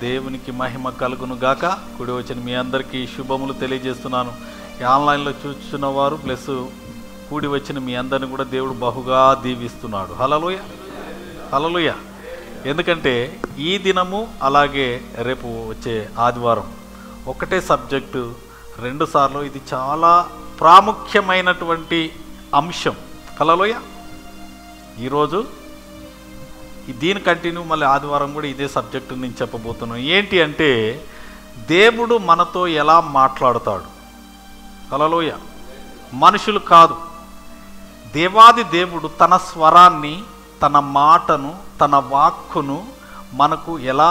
దేవునికి మహిమ కలుగును గాక. కూడి వచ్చిన మీ అందరికీ శుభములు తెలియజేస్తున్నాను. ఆన్లైన్లో చూస్తున్న వారు ప్లస్ కూడి వచ్చిన మీ అందరిని కూడా దేవుడు బహుగా దీవిస్తున్నాడు. హల్లెలూయా, హల్లెలూయా. ఎందుకంటే ఈ దినము అలాగే రేపు వచ్చే ఆదివారం ఒకటే సబ్జెక్టు 2 సార్లు. ఇది చాలా ప్రాముఖ్యమైనటువంటి అంశం. హల్లెలూయా. ఈరోజు దీని కంటిన్యూ మళ్ళీ ఆదివారం కూడా ఇదే సబ్జెక్టు నేను చెప్పబోతున్నాను. ఏంటి అంటే దేవుడు మనతో ఎలా మాట్లాడతాడు. హల్లెలూయా. మనుషులు కాదు, దేవాది దేవుడు తన స్వరాన్ని, తన మాటను, తన వాక్కును మనకు ఎలా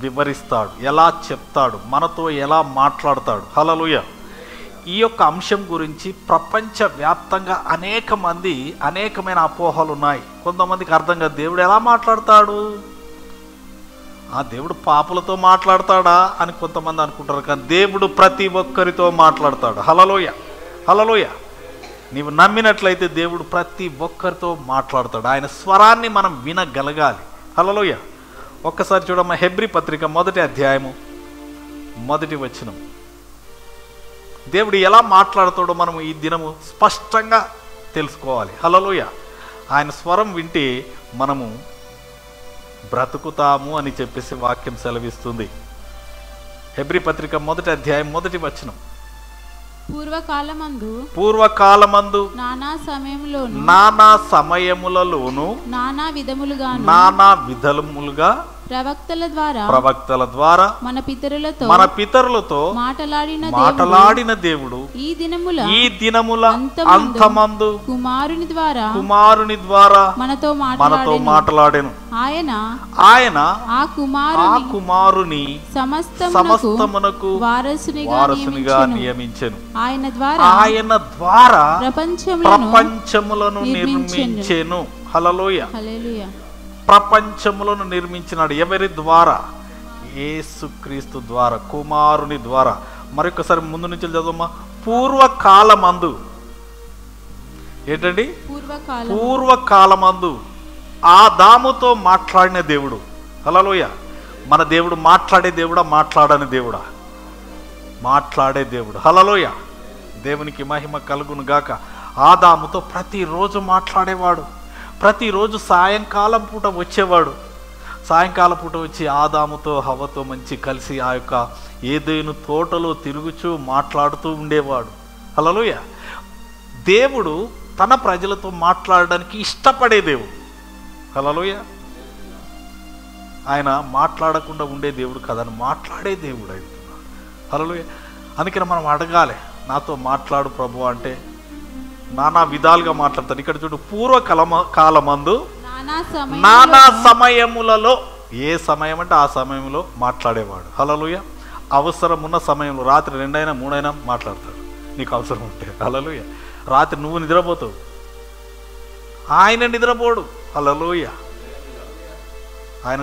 వివరిస్తాడు, ఎలా చెప్తాడు, మనతో ఎలా మాట్లాడతాడు. హల్లెలూయా. ఈ యొక్క అంశం గురించి ప్రపంచవ్యాప్తంగా అనేకమైన అపోహలు ఉన్నాయి. కొంతమందికి అర్థం కాదు, దేవుడు ఎలా మాట్లాడతాడు, ఆ దేవుడు పాపులతో మాట్లాడతాడా అని కొంతమంది అనుకుంటారు. కానీ దేవుడు ప్రతి ఒక్కరితో మాట్లాడతాడు. హల్లెలూయా, హల్లెలూయా. నీవు నమ్మినట్లయితే దేవుడు ప్రతి ఒక్కరితో మాట్లాడతాడు. ఆయన స్వరాన్ని మనం వినగలగాలి. హల్లెలూయా. ఒక్కసారి చూడమ్మా, హెబ్రీ పత్రిక 1వ అధ్యాయము 1వ వచనం. దేవుడు ఎలా మాట్లాడతాడో మనం ఈ దినము స్పష్టంగా తెలుసుకోవాలి. హల్లెలూయా. ఆయన స్వరం వింటే మనము బ్రతుకుతాము అని చెప్పేసి వాక్యం సెలవిస్తుంది. హెబ్రీ పత్రిక 1వ అధ్యాయం 1వ వచనం. పూర్వకాలమందు నానా సమయములలోను నానా విధములుగా ప్రవక్తల ద్వారా మన పితరులతో మాటలాడిన దేవుడు ఈ దినముల అంతమందు కుమారుని ద్వారా మనతో మాటలాడెను. ఆయన ఆ కుమారుని సమస్తమునకు వారసునిగా నియమించెను. ఆయన ద్వారా ప్రపంచములను నిర్మించెను. హల్లెలూయా. ప్రపంచములను నిర్మించినాడు. ఎవరి ద్వారా? యేసుక్రీస్తు ద్వారా, కుమారుని ద్వారా. మరొకసారి ముందు నుంచి చదవమ్మా. పూర్వకాలమందు. ఏంటండి? పూర్వకాలమందు ఆదాముతో మాట్లాడిన దేవుడు. హల్లెలూయా. మన దేవుడు మాట్లాడే దేవుడా, మాట్లాడని దేవుడా? మాట్లాడే దేవుడు. హల్లెలూయా. దేవునికి మహిమ కలుగును గాక. ఆదాముతో ప్రతిరోజు మాట్లాడేవాడు. ప్రతిరోజు సాయంకాలం పూట వచ్చేవాడు. సాయంకాలం పూట వచ్చి ఆదాముతో హవ్వతో మంచి కలిసి ఆ యొక్క ఏదైనా తోటలో తిరుగుచూ మాట్లాడుతూ ఉండేవాడు. హల్లెలూయా. దేవుడు తన ప్రజలతో మాట్లాడడానికి ఇష్టపడే దేవుడు. హల్లెలూయా. ఆయన మాట్లాడకుండా ఉండే దేవుడు కదని, మాట్లాడే దేవుడు అవుతున్నాడు. హల్లెలూయా. అందుకని మనం అడగాలి, నాతో మాట్లాడు ప్రభు అంటే నానా విధాలుగా మాట్లాడతాడు. ఇక్కడ చూడు, పూర్వకాలమందు నానా సమయములలో. ఏ సమయం అంటే ఆ సమయంలో మాట్లాడేవాడు. హల్లెలూయా. అవసరం ఉన్న సమయంలో రాత్రి 2 అయినా 3 అయినా మాట్లాడతాడు నీకు అవసరం ఉంటే. హల్లెలూయా. రాత్రి నువ్వు నిద్రపోతావు, ఆయన నిద్రపోడు. హల్లెలూయా. ఆయన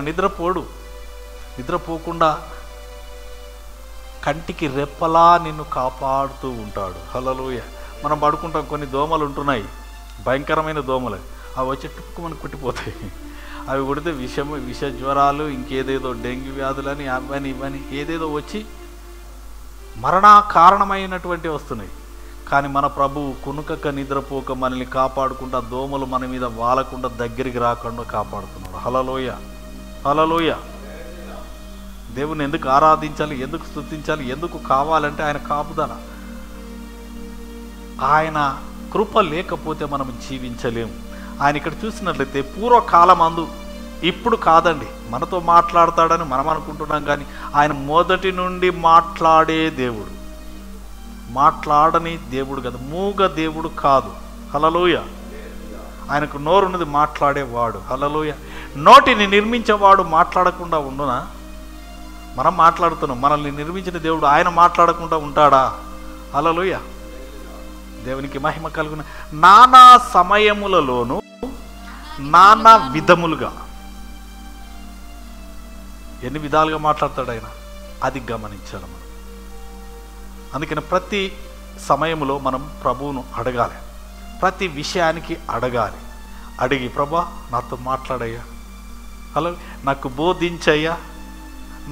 నిద్రపోకుండా కంటికి రెప్పలా నిన్ను కాపాడుతూ ఉంటాడు. హల్లెలూయా. మనం పడుకుంటాం, కొన్ని దోమలు ఉంటున్నాయి, భయంకరమైన దోమలు. అవి వచ్చి టుక్కు మనకు కుట్టిపోతాయి. అవి కొడితే విష జ్వరాలు, ఇంకేదేదో డెంగ్యూ వ్యాధులని, అవని ఇవని ఏదేదో వచ్చి మరణ కారణమైనటువంటివి వస్తున్నాయి. కానీ మన ప్రభువు కునుకక నిద్రపోక మనల్ని కాపాడుకుంటా, దోమలు మన మీద వాలకుండా దగ్గరికి రాకుండా కాపాడుతున్నాడు. హల్లెలూయా, హల్లెలూయా. దేవుని ఎందుకు ఆరాధించాలి, ఎందుకు స్తుతించాలి, ఎందుకు కావాలంటే ఆయన కాపుదల. ఆయన కృప లేకపోతే మనం జీవించలేము. ఆయన ఇక్కడ చూసినట్లయితే పూర్వకాలమందు, ఇప్పుడు కాదండి. మనతో మాట్లాడతాడని మనం అనుకుంటున్నాం, కానీ ఆయన మొదటి నుండి మాట్లాడే దేవుడు. మాట్లాడని దేవుడు కాదు, మూగ దేవుడు కాదు. హల్లెలూయా. ఆయనకు నోరున్నది, మాట్లాడేవాడు. హల్లెలూయా. నోటిని నిర్మించేవాడు మాట్లాడకుండా ఉండునా? మనం మాట్లాడుతున్నాం. మనల్ని నిర్మించిన దేవుడు ఆయన మాట్లాడకుండా ఉంటాడా? హల్లెలూయా. దేవునికి మహిమ కలుగున. నానా సమయములలోను నానా విధములుగా. ఎన్ని విధాలుగా మాట్లాడతాడు ఆయన, అది గమనించాలి మనం. అందుకని ప్రతి సమయంలో మనం ప్రభువును అడగాలి, ప్రతి విషయానికి అడగాలి. అడిగి, ప్రభా నాతో మాట్లాడయ్యా, అలా నాకు బోధించయ్యా,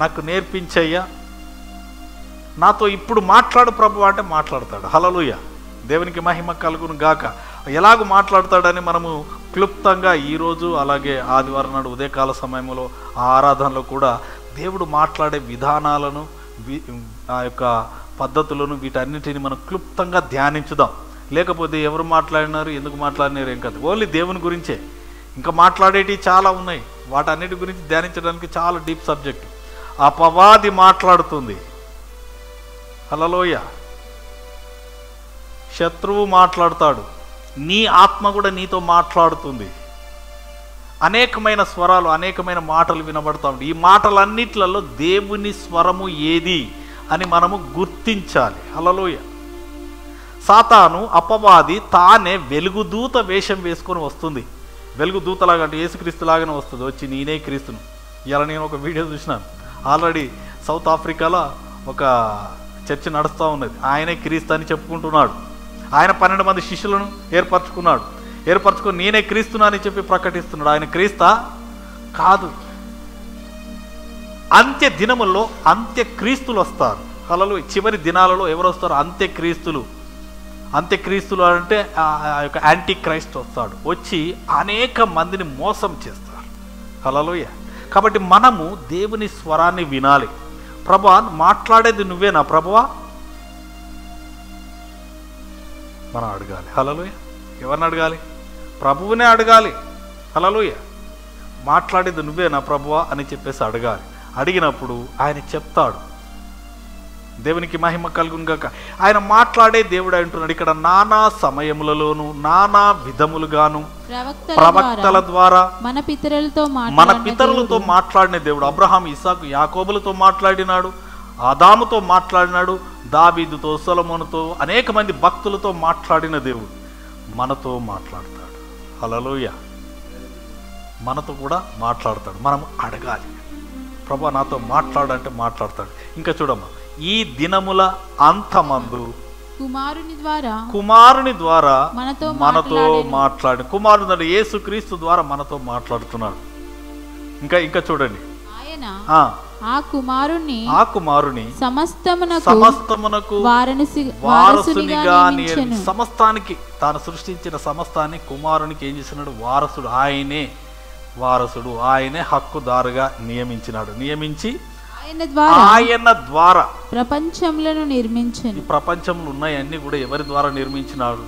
నాకు నేర్పించయ్యా, నాతో ఇప్పుడు మాట్లాడు ప్రభు అంటే మాట్లాడతాడు. హల్లెలూయా, దేవునికి మహిమ కలుగును గాక. ఎలాగూ మాట్లాడతాడని మనము క్లుప్తంగా ఈరోజు అలాగే ఆదివారం నాడు ఉదయకాల సమయంలో ఆ ఆరాధనలో కూడా దేవుడు మాట్లాడే విధానాలను ఆ యొక్క పద్ధతులను వీటన్నిటిని మనం క్లుప్తంగా ధ్యానించుదాం. లేకపోతే ఎవరు మాట్లాడినారు, ఎందుకు మాట్లాడినారు ఏం కాదు, ఓన్లీ దేవుని గురించే. ఇంకా మాట్లాడేటివి చాలా ఉన్నాయి, వాటన్నిటి గురించి ధ్యానించడానికి చాలా డీప్ సబ్జెక్ట్. అపవాది మాట్లాడుతుంది. హల్లెలూయా, శత్రువు మాట్లాడతాడు, నీ ఆత్మ కూడా నీతో మాట్లాడుతుంది. అనేకమైన స్వరాలు, అనేకమైన మాటలు వినబడతా ఉంటాయి. ఈ మాటలన్నిట్లలో దేవుని స్వరము ఏది అని మనము గుర్తించాలి. హల్లెలూయా. సాతాను, అపవాది తానే వెలుగుదూత వేషం వేసుకొని వస్తుంది. వెలుగుదూతలాగా అంటే యేసుక్రీస్తులాగానే వస్తుంది. వచ్చి నేనే క్రీస్తును. ఇలా నేను ఒక వీడియో చూసినాను. ఆల్రెడీ సౌత్ ఆఫ్రికాలో ఒక చర్చ్ నడుస్తూ ఉన్నది. ఆయనే క్రీస్తు అని చెప్పుకుంటున్నాడు. ఆయన 12 మంది శిష్యులను ఏర్పరచుకొని నేనే క్రీస్తున్నా అని చెప్పి ప్రకటిస్తున్నాడు. ఆయన క్రీస్తా? కాదు. అంత్య దినముల్లో అంత్యక్రీస్తులు వస్తారు. హల్లెలూయా. చివరి దినాలలో ఎవరు వస్తారు? అంత్యక్రీస్తులు అంటే ఆ యొక్క యాంటీ క్రైస్ట్ వస్తాడు. వచ్చి అనేక మందిని మోసం చేస్తారు. హల్లెలూయా. కాబట్టి మనము దేవుని స్వరాన్ని వినాలి. ప్రభువా, మాట్లాడేది నువ్వేనా ప్రభువా? మనం అడగాలి. హల్లెలూయా. ఎవరిని అడగాలి? ప్రభువునే అడగాలి. హల్లెలూయా. మాట్లాడేది నువ్వేనా ప్రభువా అని చెప్పేసి అడగాలి. అడిగినప్పుడు ఆయన చెప్తాడు. దేవునికి మహిమ కలుగును గాక. ఆయన మాట్లాడే దేవుడు అంటున్నాడు ఇక్కడ, నానా సమయములలోను నానా విధములుగాను ప్రవక్తల ద్వారా మన పితరులతో మాట్లాడిన దేవుడు. అబ్రహాం, ఇస్సాకు, యాకోబులతో మాట్లాడినాడు, ఆదాముతో మాట్లాడినాడు, దావీదుతో, సొలొమోనుతో, అనేక మంది భక్తులతో మాట్లాడిన దేవుడు మనతో మాట్లాడతాడు. హల్లెలూయా. మనతో కూడా మాట్లాడతాడు. మనం అడగాలి, ప్రభువా నాతో మాట్లాడంటే మాట్లాడతాడు. ఇంకా చూడమ్మా, ఈ దినముల అంతమందు కుమారుని ద్వారా మనతో మాట్లాడి, కుమారుడు అంటే యేసుక్రీస్తు ద్వారా మనతో మాట్లాడుతున్నాడు. ఇంకా చూడండి, ఆ కుమారుని సమస్తమునకు వారసునిగా సమస్తానికి, తాను సృష్టించిన సమస్తాన్ని కుమారునికి ఏం చేస్తున్నాడు? వారసుడు. ఆయనే హక్కుదారుగా నియమించి ఆయన ద్వారా ప్రపంచంలో నిర్మించాడు. ప్రపంచంలో ఉన్నాయన్నీ కూడా ఎవరి ద్వారా నిర్మించినాడు?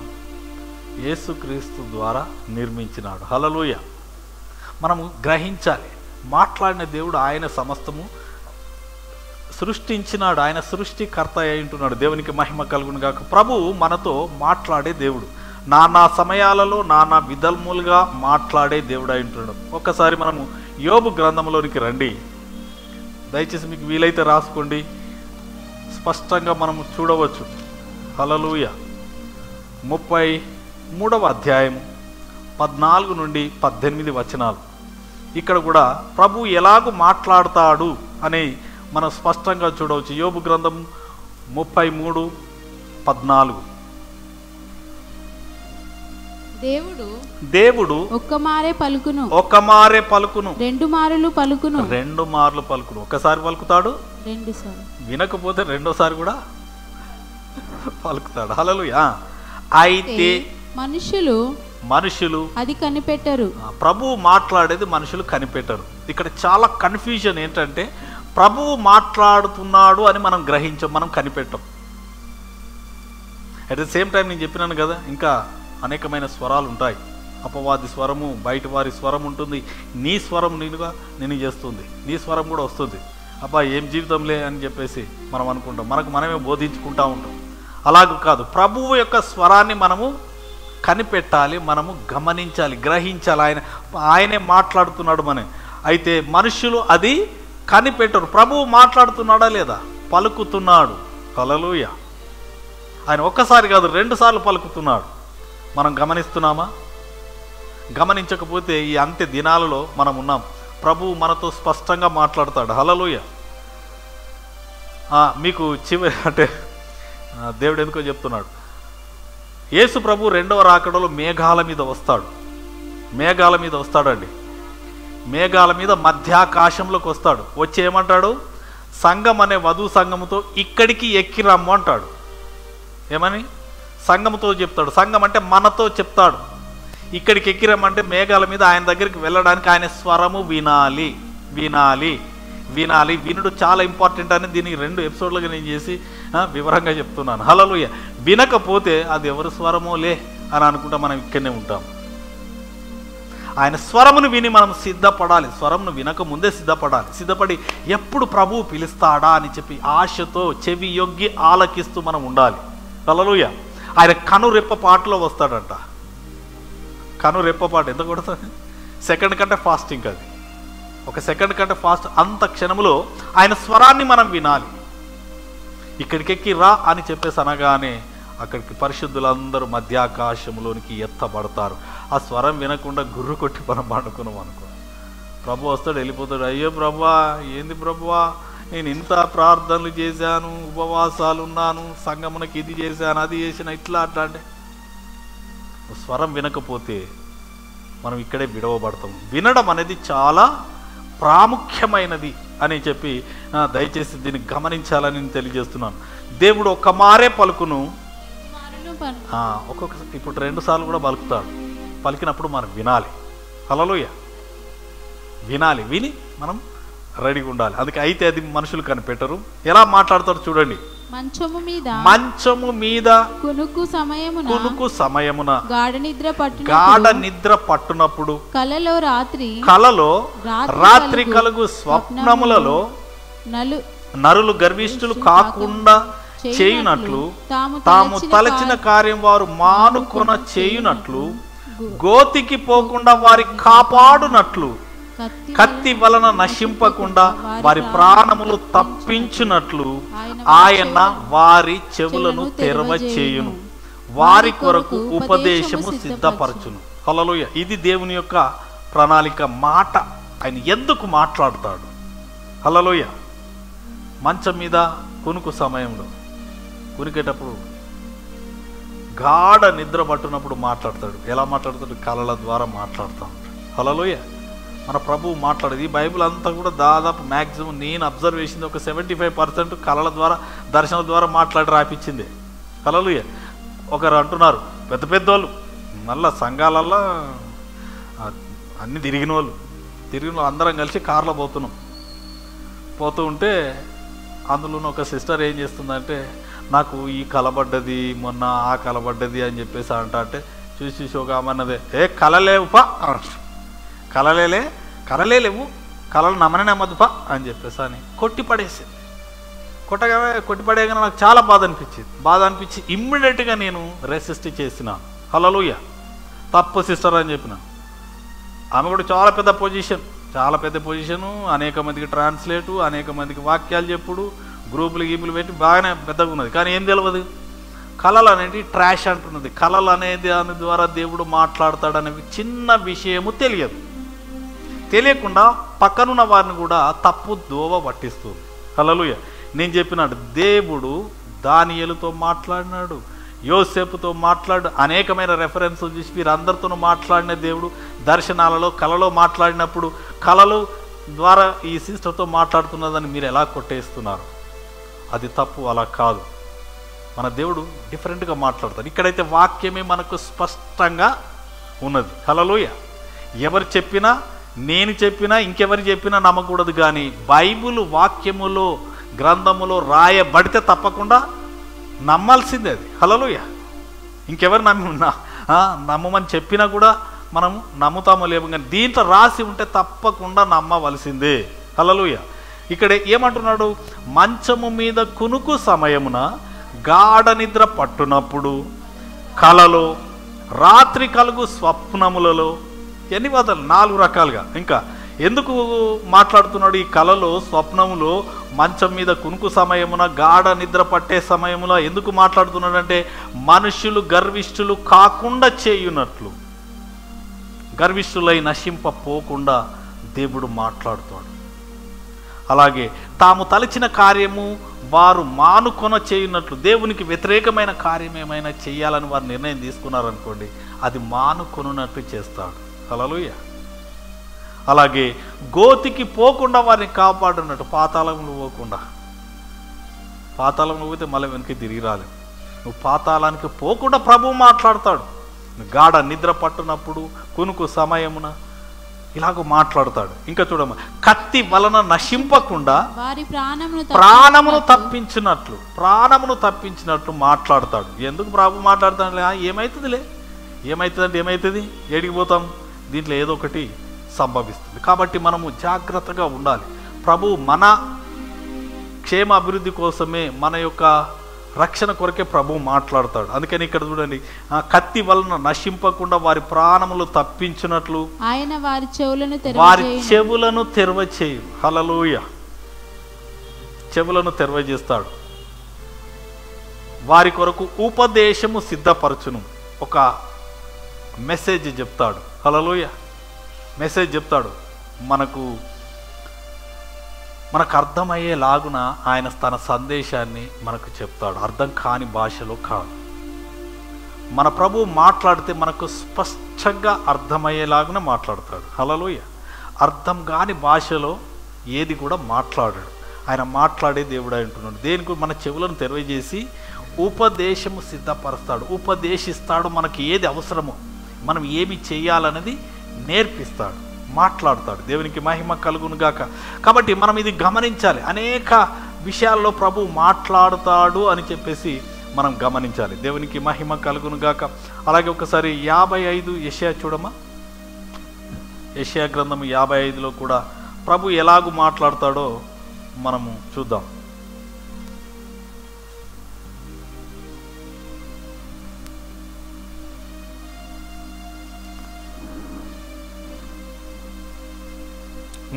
యేసుక్రీస్తు ద్వారా నిర్మించినాడు. హల్లెలూయా. మనము గ్రహించాలి, మాట్లాడిన దేవుడు ఆయన సమస్తము సృష్టించినాడు. ఆయన సృష్టికర్త అయి ఉంటున్నాడు. దేవునికి మహిమ కలుగును గాక. ప్రభువు మనతో మాట్లాడే దేవుడు, నానా సమయాలలో నానా విధములుగా మాట్లాడే దేవుడు అయి ఉంటున్నాడు. ఒక్కసారి మనము యోబు గ్రంథంలోనికి రండి. దయచేసి మీకు వీలైతే రాసుకోండి, స్పష్టంగా మనము చూడవచ్చు. హల్లెలూయా. 33వ అధ్యాయము 14 నుండి 18 వచనాలు. ఇక్కడ కూడా ప్రభు ఎలాగూ మాట్లాడతాడు అని మనం స్పష్టంగా చూడవచ్చు. యోబు గ్రంథం 33:14. దేవుడు ఒక్క మారే పలుకును, రెండు మార్లు పలుకును. ఒక్కసారి పలుకుతాడు, వినకపోతే రెండోసారి కూడా పలుకుతాడు. హల్లెలూయా. అయితే మనుషులు అది కనిపెట్టరు. ప్రభువు మాట్లాడేది మనుషులు కనిపెట్టరు. ఇక్కడ చాలా కన్ఫ్యూజన్ ఏంటంటే, ప్రభువు మాట్లాడుతున్నాడు అని మనం గ్రహించం, మనం కనిపెట్టం. అట్ ద సేమ్ టైం నేను చెప్పినాను కదా, ఇంకా అనేకమైన స్వరాలు ఉంటాయి. అపవాది స్వరము, బయట వారి స్వరం ఉంటుంది. నీ స్వరం నేను చేస్తుంది, నీ స్వరం కూడా వస్తుంది. అబ్బా ఏం జీవితంలే అని చెప్పేసి మనం అనుకుంటాం, మనకు మనమే బోధించుకుంటూ ఉంటాం. అలాగూ కాదు, ప్రభువు యొక్క స్వరాన్ని మనము కనిపెట్టాలి, మనము గమనించాలి, గ్రహించాలి. ఆయనే మాట్లాడుతున్నాడు మనం. అయితే మనుషులు అది కనిపెట్టరు. ప్రభువు మాట్లాడుతున్నాడా లేదా? పలుకుతున్నాడు. హల్లెలూయా. ఆయన ఒక్కసారి కాదు 2 సార్లు పలుకుతున్నాడు. మనం గమనిస్తున్నామా? గమనించకపోతే ఈ అంత్య దినాలలో మనం ఉన్నాం. ప్రభువు మనతో స్పష్టంగా మాట్లాడతాడు. హల్లెలూయా. మీకు అంటే దేవుడు ఎందుకో చెప్తున్నాడు. యేసు ప్రభు 2వ రాకడలో మేఘాల మీద వస్తాడండి. మేఘాల మీద మధ్యాకాశంలోకి వస్తాడు. వచ్చి ఏమంటాడు? సంఘం అనే వధువు సంఘముతో ఇక్కడికి ఎక్కి రమ్ము అంటాడు. ఏమని? సంఘముతో చెప్తాడు. సంఘం అంటే మనతో చెప్తాడు. ఇక్కడికి ఎక్కి రమ్మంటే మేఘాల మీద ఆయన దగ్గరికి వెళ్ళడానికి ఆయన స్వరము వినాలి. వినాలి వినాలి వినుడు చాలా ఇంపార్టెంట్ అని దీనికి 2 ఎపిసోడ్లుగా నేను చేసి వివరంగా చెప్తున్నాను. హల్లెలూయా. వినకపోతే అది ఎవరి స్వరమో లే అని అనుకుంటా మనం ఇక్కడనే ఉంటాం. ఆయన స్వరమును విని మనం సిద్ధపడాలి. స్వరమును వినక ముందే సిద్ధపడాలి. సిద్ధపడి ఎప్పుడు ప్రభువు పిలుస్తాడా అని చెప్పి ఆశతో చెవి యొగ్గి ఆలకిస్తూ మనం ఉండాలి. హల్లెలూయా. ఆయన కనురెప్ప పాటలో వస్తాడంట. కనురెప్ప పాట ఎంత కొడతాడు? సెకండ్ కంటే ఫాస్టింగ్. అది ఒక సెకండ్ కంటే ఫాస్ట్. అంత క్షణములో ఆయన స్వరాన్ని మనం వినాలి. ఇక్కడికెక్కి రా అని చెప్పేసి అనగానే అక్కడికి పరిశుద్ధులందరూ మధ్యాకాశంలోనికి ఎత్తబడతారు. ఆ స్వరం వినకుండా గుర్రు కొట్టి మనం పండుకున్నాం అనుకో, ప్రభు వస్తాడు, వెళ్ళిపోతాడు. అయ్యో ప్రభువా, ఏంది ప్రభువా, నేను ఇంత ప్రార్థనలు చేశాను, ఉపవాసాలు ఉన్నాను, సంగమునకి ఇది చేశాను, అది చేసిన, ఇట్లా అట్లా. అంటే స్వరం వినకపోతే మనం ఇక్కడే విడవబడతాం. వినడం అనేది చాలా ప్రాముఖ్యమైనది అని చెప్పి దయచేసి దీన్ని గమనించాలని నేను తెలియజేస్తున్నాను. దేవుడు ఒక్క మారే పలుకును, ఒక్కొక్క ఇప్పుడు 2 సార్లు కూడా పలుకుతాడు. పలికినప్పుడు మనం వినాలి. హల్లెలూయా. వినాలి. విని మనం రెడీగా ఉండాలి. అందుకే అయితే అది మనుషులు కనిపెట్టరు. ఎలా మాట్లాడతారు చూడండి. మంచము మీద కునుకు సమయమున గాఢ నిద్ర పట్టునప్పుడు కలలో రాత్రి కలుగు స్వప్నములలో నరులు గర్విష్ఠులు కాకుండా చేయునట్లు, తాము తలచిన కార్యం వారు మానుకొన చేయునట్లు, గోతికి పోకుండా వారి కాపాడునట్లు, కత్తి వలన నశింపకుండా వారి ప్రాణములు తప్పించునట్లు ఆయన వారి చెవులను తెరవ చేయును, వారి కొరకు ఉపదేశము సిద్ధపరచును. హల్లెలూయా. ఇది దేవుని యొక్క ప్రణాళిక మాట. ఆయన ఎందుకు మాట్లాడతాడు? హల్లెలూయా. మంచం మీద కునుకు సమయంలో, కునికేటప్పుడు, గాఢ నిద్ర పట్టునప్పుడు మాట్లాడతాడు. ఎలా మాట్లాడతాడు? కలల ద్వారా మాట్లాడుతూ ఉంటాడు. హల్లెలూయా. మన ప్రభువు మాట్లాడేది. ఈ బైబిల్ అంతా కూడా దాదాపు మ్యాక్సిమం నేను అబ్జర్వ్ చేసింది ఒక 75% కళల ద్వారా, దర్శనాల ద్వారా మాట్లాడి రాపించింది. హల్లెలూయా. ఒకరు అంటున్నారు, పెద్ద పెద్దోళ్ళు, మళ్ళా సంఘాలల్లో అన్ని తిరిగిన వాళ్ళు అందరం కలిసి కార్లో పోతూ ఉంటే అందులోనూ ఒక సిస్టర్ ఏం చేస్తుందంటే, నాకు ఈ కలబడ్డది, మొన్న ఆ కలబడ్డది అని చెప్పేసి అంటే చూసి ఒక అమ్మన్నదే, కలలేవుపా, కలలేవు, కళలు నమ్మనే నమ్మదుపా అని చెప్పేసి అని కొట్టిపడేసింది. కొట్టిపడేగానే నాకు చాలా బాధ అనిపించి ఇమ్మీడియట్గా నేను రెసిస్ట్ చేసినాను. హల్లెలూయా. తప్పు సిస్టర్ అని చెప్పిన. ఆమె కూడా చాలా పెద్ద పొజిషను, అనేక మందికి ట్రాన్స్లేటు, అనేక మందికి వాక్యాలు చెప్పుడు, గీపులు పెట్టి బాగానే పెద్దగా ఉన్నది. కానీ ఏం తెలియదు, కళలు అనేది ట్రాష్ అంటున్నది. కళలు అనేది దాని ద్వారా దేవుడు మాట్లాడతాడనే చిన్న విషయము తెలియకుండా పక్కనున్న వారిని కూడా తప్పు దోవ పట్టిస్తుంది. హల్లెలూయా. నేను చెప్పినాడు, దేవుడు దానియేలుతో మాట్లాడినాడు, యోసేపుతో మాట్లాడు, అనేకమైన రెఫరెన్స్ చూసి వీరందరితోనూ మాట్లాడిన దేవుడు దర్శనాలలో కళలో మాట్లాడినప్పుడు కళలు ద్వారా ఈ సిస్టర్తో మాట్లాడుతున్నదని మీరు ఎలా కొట్టేస్తున్నారు? అది తప్పు. అలా కాదు. మన దేవుడు డిఫరెంట్గా మాట్లాడతాడు. ఇక్కడైతే వాక్యమే మనకు స్పష్టంగా ఉన్నది. హల్లెలూయా. ఎవరు చెప్పినా, నేను చెప్పినా, ఇంకెవరు చెప్పినా నమ్మకూడదు. కానీ బైబిల్ వాక్యములో, గ్రంథములో రాయబడితే తప్పకుండా నమ్మాల్సిందే అది. హల్లెలూయా. ఇంకెవరు నమ్మమని చెప్పినా కూడా మనం నమ్ముతామో లేము, కానీ దీంట్లో రాసి ఉంటే తప్పకుండా నమ్మవలసిందే. హల్లెలూయా. ఇక్కడ ఏమంటున్నాడు? మంచము మీద కునుకు సమయమున గాఢ నిద్ర పట్టునప్పుడు కలలో, రాత్రి కలుగు స్వప్నములలో. ఎన్ని వాదాలు? 4 రకాలుగా. ఇంకా ఎందుకు మాట్లాడుతున్నాడు? ఈ కలలో, స్వప్నములో, మంచం మీద కునుకు సమయమున, గాఢ నిద్ర పట్టే సమయమున ఎందుకు మాట్లాడుతున్నాడంటే, మనుషులు గర్విష్ఠులు కాకుండా చేయునట్లు, గర్విష్ఠులై నశింపపోకుండా దేవుడు మాట్లాడుతాడు. అలాగే తాము తలచిన కార్యము వారు మానుకొన చేయునట్లు, దేవునికి వ్యతిరేకమైన కార్యం ఏమైనా చేయాలని వారు నిర్ణయం తీసుకున్నారనుకోండి, అది మానుకొనున్నట్టు చేస్తాడు. హల్లెలూయా. అలాగే గోతికి పోకుండా వారిని కాపాడున్నట్టు, పాతాళంలో పోకుండా. పాతాళంలో పోతే మళ్ళీ వెనక్కి తిరిగి రాలేవు. నువ్వు పాతాళానికి పోకుండా ప్రభువు మాట్లాడతాడు. గాఢ నిద్ర పట్టునప్పుడు, కునుకు సమయమున ఇలాగ మాట్లాడతాడు. ఇంకా చూడమ్మా, కత్తి వలన నశింపకుండా వారి ప్రాణమును తప్పించినట్లు మాట్లాడతాడు. ఎందుకు ప్రభు మాట్లాడతాడు? ఏమవుతుందిలే, ఏమవుతుందంటే ఏమవుతుంది, ఏడిగిపోతాం, దీంట్లో ఏదో ఒకటి సంభవిస్తుంది. కాబట్టి మనము జాగ్రత్తగా ఉండాలి. ప్రభు మన క్షేమ అభివృద్ధి కోసమే, మన యొక్క రక్షణ కొరకే ప్రభు మాట్లాడతాడు. అందుకని ఇక్కడ చూడండి, కత్తి వలన నశింపకుండా వారి ప్రాణములు తప్పించినట్లు ఆయన వారి చెవులను తెరవచేయు. హల్లెలూయ. చెవులను తెరవజేస్తాడు. వారి కొరకు ఉపదేశము సిద్ధపరచును. ఒక మెసేజ్ చెప్తాడు. హల్లెలూయ. మెసేజ్ చెప్తాడు. మనకు అర్థమయ్యేలాగున ఆయన తన సందేశాన్ని మనకు చెప్తాడు. అర్థం కాని భాషలో కాదు. మన ప్రభు మాట్లాడితే మనకు స్పష్టంగా అర్థమయ్యేలాగున మాట్లాడతాడు. హల్లెలూయ. అర్థం కాని భాషలో ఏది కూడా మాట్లాడాడు. ఆయన మాట్లాడే దేవుడు అంటున్నాడు. దేనికి? మన చెవులను తెరవజేసి ఉపదేశము సిద్ధపరుస్తాడు, ఉపదేశిస్తాడు. మనకి ఏది అవసరమో, మనం ఏమి చేయాలన్నది నేర్పిస్తాడు, మాట్లాడతాడు. దేవునికి మహిమ కలుగును గాక. కాబట్టి మనం ఇది గమనించాలి. అనేక విషయాల్లో ప్రభు మాట్లాడుతాడు అని చెప్పేసి మనం గమనించాలి. దేవునికి మహిమ కలుగును గాక. అలాగే ఒకసారి 55 యెషయా చూడమ్మా. యెషయా గ్రంథం 55లో కూడా ప్రభు ఎలాగూ మాట్లాడతాడో మనము చూద్దాం.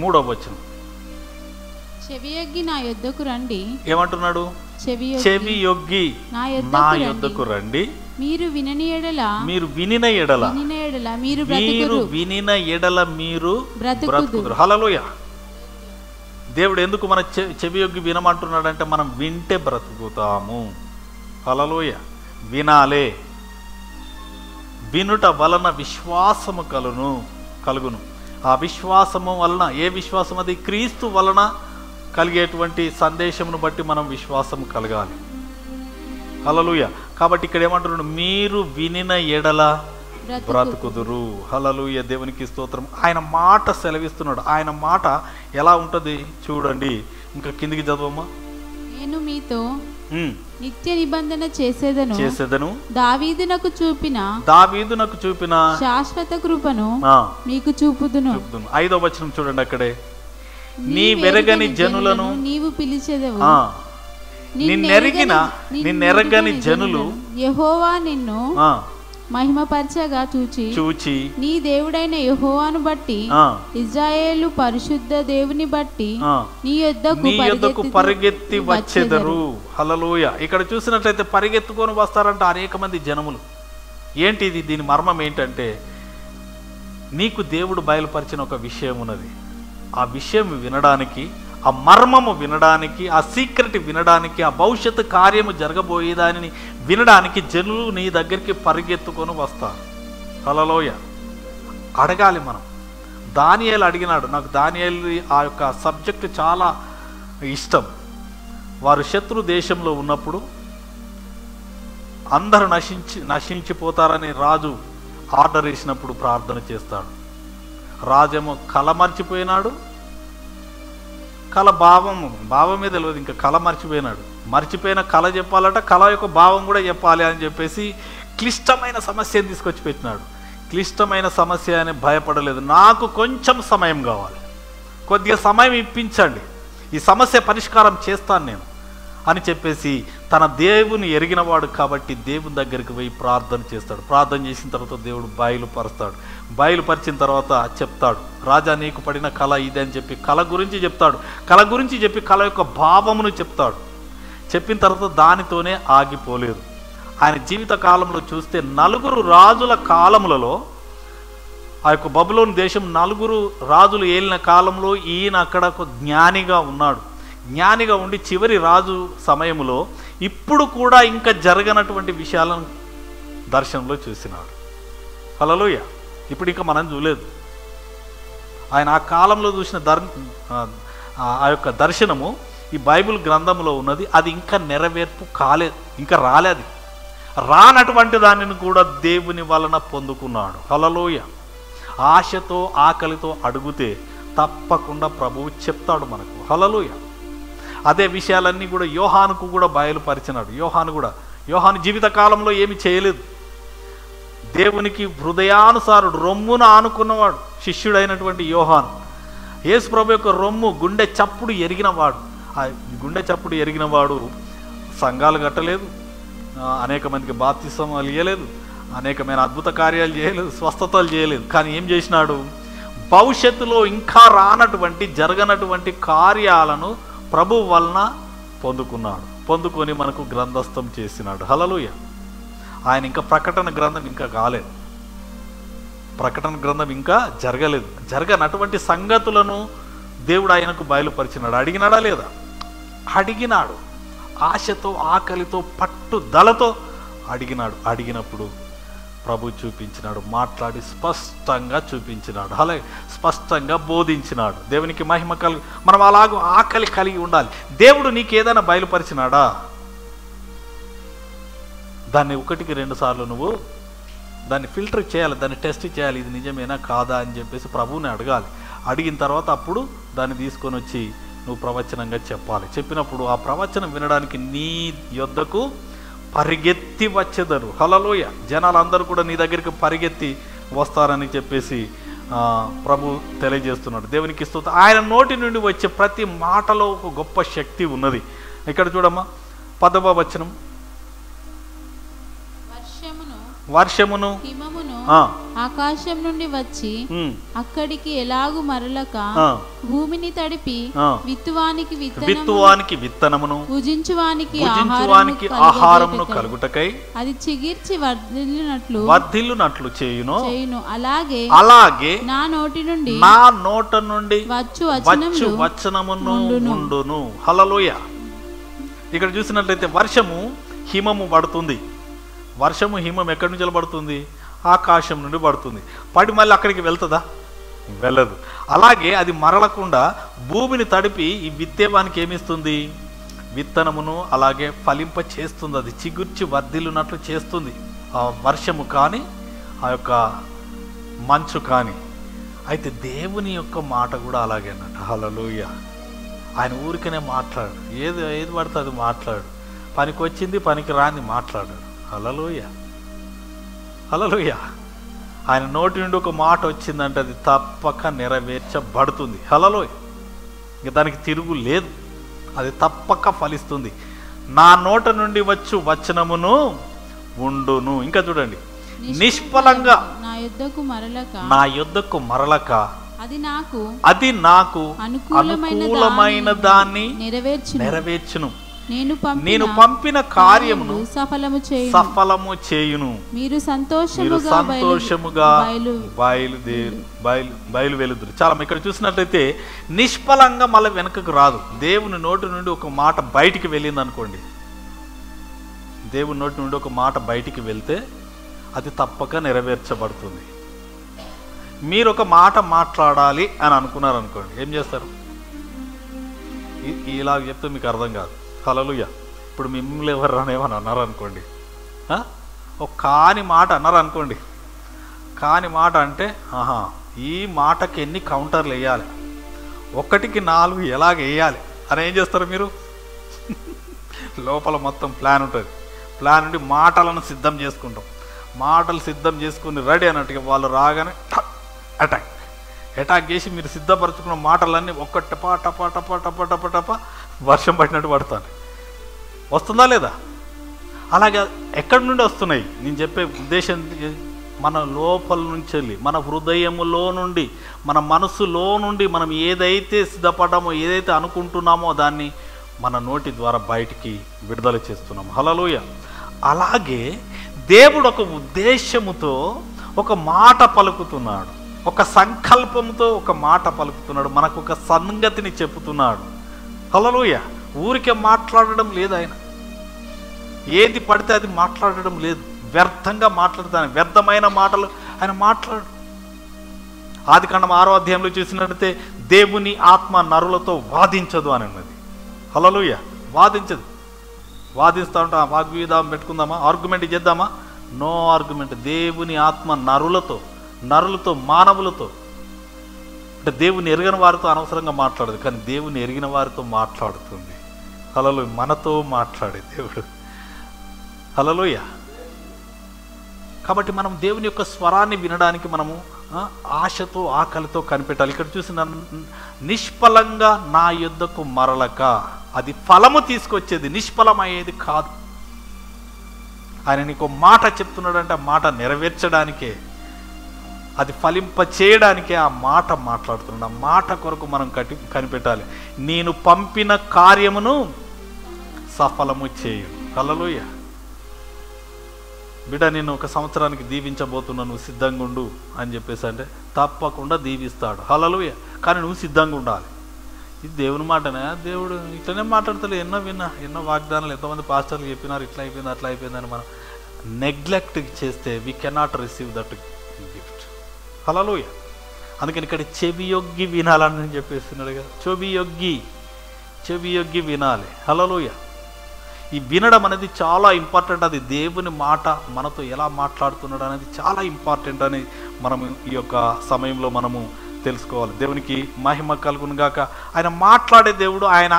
మూడవ వచనం. చెవియొగ్గి నా యొద్దకు రండి. ఏమంటున్నాడు? చెవియొగ్గి నా యొద్దకు రండి. మీరు వినని ఎడల మీరు బ్రతుకుదురు. హల్లెలూయ. దేవుడు ఎందుకు మన చెవియొగ్గి వినమంటున్నాడంటే మనం వింటే బ్రతుకుతాము. హల్లెలూయ. వినాలే. వినుట వలన విశ్వాసము కలుగును. ఆ విశ్వాసము వలన, ఏ విశ్వాసం అది? క్రీస్తు వలన కలిగేటువంటి సందేశమును బట్టి మనం విశ్వాసం కలగాలి. హల్లెలూయ. కాబట్టి ఇక్కడ ఏమంటున్నాడు? మీరు వినిన ఎడల బ్రతుకుదురు. హల్లెలూయ. దేవునికి స్తోత్రం. ఆయన మాట సెలవిస్తున్నాడు. ఆయన మాట ఎలా ఉంటుంది చూడండి. ఇంకా కిందికి చదవమ్మా. నేను మీతో నిత్య నిబంధన చేసేదను, దావీదునకు చూపిన శాశ్వత కృపను మీకు చూపుదును. 5వ వచనం చూడండి. అక్కడే నీ వెరగని జనులను నీవు పిలిచెదవు, నిన్నెరగని జనులు యెహోవా నిన్ను మహిమపరచగా చూచి నీ దేవుడైన యెహోవాను బట్టి, ఇశ్రాయేలు పరిశుద్ధ దేవుని బట్టి నీ యొద్దకు పరిగెత్తి వచ్చెదరు. హల్లెలూయా. ఇక్కడ చూసినట్లయితే పరిగెత్తుకొని వస్తారంట అనేక మంది జనములు. ఏంటిది? దీని మర్మం ఏంటంటే, నీకు దేవుడు బయలుపరిచిన ఒక విషయం ఉన్నది. ఆ విషయం వినడానికి, ఆ మర్మము వినడానికి, ఆ సీక్రెట్ వినడానికి, ఆ భవిష్యత్తు కార్యము జరగబోయేదానిని వినడానికి జనులు నీ దగ్గరికి పరిగెత్తుకొని వస్తారు. హల్లెలూయ. అడగాలి మనం. దానియేలు అడిగినాడు. నాకు దానియేలు ఆ యొక్క సబ్జెక్టు చాలా ఇష్టం. వారు శత్రు దేశంలో ఉన్నప్పుడు అందరూ నశించిపోతారని రాజు ఆర్డర్ వేసినప్పుడు ప్రార్థన చేస్తాడు. రాజేమో కల మర్చిపోయినాడు. కళ భావమే తెలియదు, ఇంకా కళ మర్చిపోయినాడు. మర్చిపోయిన కళ చెప్పాలట, కళ యొక్క భావం కూడా చెప్పాలి అని చెప్పేసి క్లిష్టమైన సమస్యను తీసుకొచ్చి పెట్టినాడు. క్లిష్టమైన సమస్య అని భయపడలేదు. నాకు కొంచెం సమయం కావాలి, కొద్దిగా సమయం ఇప్పించండి, ఈ సమస్య పరిష్కారం చేస్తాను నేను అని చెప్పేసి తన దేవుని ఎరిగినవాడు కాబట్టి దేవుని దగ్గరికి పోయి ప్రార్థన చేస్తాడు. ప్రార్థన చేసిన తర్వాత దేవుడు బయలుపరుస్తాడు. బయలుపరిచిన తర్వాత చెప్తాడు, రాజా నీకు పడిన కళ ఇదే అని చెప్పి కళ గురించి చెప్తాడు. కళ గురించి చెప్పి కళ యొక్క భావమును చెప్తాడు. చెప్పిన తర్వాత దానితోనే ఆగిపోలేదు. ఆయన జీవిత కాలంలో చూస్తే 4 రాజుల కాలములలో, ఆ యొక్క బబులోను దేశం 4 రాజులు ఏలిన కాలంలో ఈయన అక్కడ ఒక జ్ఞానిగా ఉన్నాడు. జ్ఞానిగా ఉండి చివరి రాజు సమయంలో ఇప్పుడు కూడా ఇంకా జరగనటువంటి విషయాలను దర్శనంలో చూసినాడు. హల్లెలూయా. ఇప్పుడు ఇంకా మనం చూడలేదు. ఆయన ఆ కాలంలో చూసిన ఆ యొక్క దర్శనము ఈ బైబిల్ గ్రంథంలో ఉన్నది. అది ఇంకా నెరవేర్పు కాలేదు, ఇంకా రాలేదు. రానటువంటి దానిని కూడా దేవుని వలన పొందుకున్నాడు. హల్లెలూయా. ఆశతో ఆకలితో అడిగితే తప్పకుండా ప్రభువు చెప్తాడు మనకు. హల్లెలూయా. అదే విషయాలన్నీ కూడా యోహానుకు కూడా బయలుపరిచినాడు. యోహాను జీవిత కాలంలో ఏమి చేయలేదు. దేవునికి హృదయానుసారుడు, రొమ్మున ఆనుకున్నవాడు శిష్యుడైనటువంటి యోహాను. యేసు ప్రభు యొక్క రొమ్ము, గుండె చప్పుడు ఎరిగినవాడు. ఆ గుండె చప్పుడు ఎరిగినవాడు సంఘాలు కట్టలేదు, అనేక మందికి బాప్తిస్మాలు ఇవ్వలేదు, అనేకమైన అద్భుత కార్యాలు చేయలేదు, స్వస్థతలు చేయలేదు. కానీ ఏం చేసినాడు? భవిష్యత్తులో ఇంకా రానటువంటి జరగనటువంటి కార్యాలను ప్రభు వలన పొందుకున్నాడు. పొందుకొని మనకు గ్రంథస్థం చేసినాడు. హల్లెలూయా. ఆయన ఇంకా ప్రకటన గ్రంథం ఇంకా కాలేదు, ప్రకటన గ్రంథం ఇంకా జరగలేదు. జరగనటువంటి సంగతులను దేవుడు ఆయనకు బయలుపరిచినాడు. అడిగినాడా లేదా? అడిగినాడు. ఆశతో ఆకలితో పట్టుదలతో అడిగినాడు. అడిగినప్పుడు ప్రభు చూపించినాడు, మాట్లాడి స్పష్టంగా చూపించినాడు. అలాగే స్పష్టంగా బోధించినాడు. దేవునికి మహిమ మనం అలాగూ ఆకలి కలిగి ఉండాలి. దేవుడు నీకు ఏదైనా బయలుపరిచినాడా? దాన్ని 1-2 సార్లు నువ్వు దాన్ని ఫిల్టర్ చేయాలి, దాన్ని టెస్ట్ చేయాలి. ఇది నిజమేనా కాదా అని చెప్పేసి ప్రభువుని అడగాలి. అడిగిన తర్వాత అప్పుడు దాన్ని తీసుకొని వచ్చి నువ్వు ప్రవచనంగా చెప్పాలి. చెప్పినప్పుడు ఆ ప్రవచనం వినడానికి నీ యొద్దకు పరిగెత్తి వచ్చేదరు. హల్లెలూయా. జనాలందరూ కూడా నీ దగ్గరికి పరిగెత్తి వస్తారని చెప్పేసి ప్రభు తెలియజేస్తున్నాడు. దేవునికి స్తుతి. ఆయన నోటి నుండి వచ్చే ప్రతి మాటలో ఒక గొప్ప శక్తి ఉన్నది. ఇక్కడ చూడమ్మా, 10వ వచనం. వర్షమును హిమమును ఆకాశం నుండి వచ్చి అక్కడికి ఎలాగు మరలక భూమిని తడిపి విత్తువానికి విత్తనమును భుజించువానికి ఆహారమును కలుగుటకై అది చిగిర్చి వర్ధిల్లునట్లు చేయును. అలాగే నా నోట నుండి వచ్చు వచనమును ఉండును. హల్లెలూయా. ఇక్కడ చూసినట్లయితే వర్షము హిమము పడుతుంది. వర్షము హిమం ఎక్కడి నుంచి పడుతుంది? ఆకాశం నుండి పడుతుంది. పడి మళ్ళీ అక్కడికి వెళ్తుందా? వెళ్ళదు. అలాగే అది మరలకుండా భూమిని తడిపి ఈ విత్తేవానికి ఏమిస్తుంది? విత్తనమును అలాగే ఫలింప చేస్తుంది. అది చిగుర్చి వర్ధిల్లునట్లు చేస్తుంది. ఆ వర్షము కానీ ఆ యొక్క మంచు కానీ. అయితే దేవుని యొక్క మాట కూడా అలాగే అన్నట్టు. హల్లెలూయా. ఆయన ఊరికనే మాట్లాడు, ఏది పడితే అది మాట్లాడు. పనికి వచ్చింది పనికి రాని మాట్లాడు. హల్లెలూయా. హల్లెలూయా. ఆయన నోటి నుండి ఒక మాట వచ్చిందంటే అది తప్పక నెరవేర్చబడుతుంది. హల్లెలూయా. ఇంక దానికి తిరుగు లేదు, అది తప్పక ఫలిస్తుంది. నా నోట నుండి వచ్చు వచనమును ఉండును. ఇంకా చూడండి, నిష్ఫలంగా నా యొద్దకు మరలక అది నాకు అనుకూలమైన దాన్ని నెరవేర్చును. నేను పంపిన కార్యమును సఫలము చేయును. మీరు సంతోషముగా బయలువెలుదురు. చాలా ఇక్కడ చూసినట్లయితే నిష్ఫలంగా మళ్ళీ వెనకకు రాదు. దేవుని నోటి నుండి ఒక మాట బయటికి వెళ్ళింది అనుకోండి, దేవుని నోటి నుండి ఒక మాట బయటికి వెళ్తే అది తప్పక నెరవేర్చబడుతుంది. మీరు ఒక మాట మాట్లాడాలి అని అనుకున్నారు అనుకోండి, ఏం చేస్తారు? ఇలా చెప్తే మీకు అర్థం కాదు. హల్లెలూయా. ఇప్పుడు మిమ్మల్ని ఎవరు అనేమని అన్నారు అనుకోండి, ఒక కాని మాట అన్నారు అనుకోండి. కాని మాట అంటే ఈ మాటకి ఎన్ని కౌంటర్లు వేయాలి, 1కి 4 ఎలాగ వేయాలి అని ఏం చేస్తారు మీరు? లోపల మొత్తం ప్లాన్ ఉంటుంది. ప్లాన్ నుండి మాటలను సిద్ధం చేసుకుంటాం. మాటలు సిద్ధం చేసుకుని రెడీ అన్నట్టుగా వాళ్ళు రాగానే అటాక్ చేసి మీరు సిద్ధపరచుకున్న మాటలన్నీ ఒక్క టపా టపా టపా టపా టపా టపా వర్షం పడినట్టు పడతాను. వస్తుందా లేదా? అలాగే ఎక్కడి నుండి వస్తున్నాయి నేను చెప్పే ఉద్దేశం? మన లోపల నుంచి వెళ్ళి, మన హృదయములో నుండి, మన మనసులో నుండి మనం ఏదైతే సిద్ధపడ్డామో, ఏదైతే అనుకుంటున్నామో దాన్ని మన నోటి ద్వారా బయటికి విడుదల చేస్తున్నాము. హల్లెలూయా. అలాగే దేవుడు ఒక ఉద్దేశముతో ఒక మాట పలుకుతున్నాడు, ఒక సంకల్పంతో ఒక మాట పలుకుతున్నాడు, మనకు ఒక సంగతిని చెప్పుతున్నాడు. హల్లెలూయా. ఊరికే మాట్లాడడం లేదు. ఆయన ఏది పడితే అది మాట్లాడడం లేదు, వ్యర్థంగా మాట్లాడతాను. వ్యర్థమైన మాటలు ఆయన మాట్లాడు. ఆదికాండం 6వ అధ్యాయంలో చూసినట్లయితే దేవుని ఆత్మ నరులతో వాదించదు అని ఉన్నది. హల్లెలూయా. వాదించదు. వాదిస్తూ ఉంటా, వాగ్వివాదం పెట్టుకుందామా, ఆర్గ్యుమెంట్ చేద్దామా? No argument. దేవుని ఆత్మ నరులతో మానవులతో, అంటే దేవుని ఎరిగిన వారితో అనవసరంగా మాట్లాడదు, కానీ దేవుని ఎరిగిన వారితో మాట్లాడుతుంది. హల్లెలూయా. మనతో మాట్లాడే దేవుడు. హల్లెలూయా. కాబట్టి మనం దేవుని యొక్క స్వరాన్ని వినడానికి మనము ఆశతో ఆకలితో కనిపెట్టాలి. ఇక్కడ చూసిన నిష్ఫలంగా నా యొద్దకు మరలక, అది ఫలము తీసుకొచ్చేది, నిష్ఫలమయ్యేది కాదు. ఆయన నీకు మాట చెప్తున్నాడంటే ఆ మాట నెరవేర్చడానికే, అది ఫలింప చేయడానికే ఆ మాట మాట్లాడుతున్నాడు. ఆ మాట కొరకు మనం కనిపెట్టాలి. నేను పంపిన కార్యమును సఫలము చేయు. హల్లెలూయా. బిడ్డ, నేను 1 సంవత్సరానికి దీవించబోతున్నా, నువ్వు సిద్ధంగా ఉండు అని చెప్పేసి అంటే తప్పకుండా దీవిస్తాడు. హల్లెలూయా. కానీ నువ్వు సిద్ధంగా ఉండాలి. ఇది దేవుని మాటనే. దేవుడు ఇట్లనే మాట్లాడతాడు. ఎన్నో వాగ్దానాలు ఎంతోమంది పాస్టర్లు చెప్పినారు, ఇట్లా అయిపోయింది అట్లా అయిపోయిందని మనం నెగ్లెక్ట్ చేస్తే we cannot receive that gift. Hallelujah. అందుకని ఇక్కడ చెవియొగ్గి వినాలని చెప్పేస్తున్నాడు కదా. చెవియొగ్గి వినాలి. హల్లెలూయా. ఈ వినడం అనేది చాలా ఇంపార్టెంట్. అది దేవుని మాట మనతో ఎలా మాట్లాడుతున్నాడు అనేది చాలా ఇంపార్టెంట్ అని మనము ఈ యొక్క సమయంలో మనము తెలుసుకోవాలి. దేవునికి మహిమ కలుగును గాక. ఆయన మాట్లాడే దేవుడు. ఆయన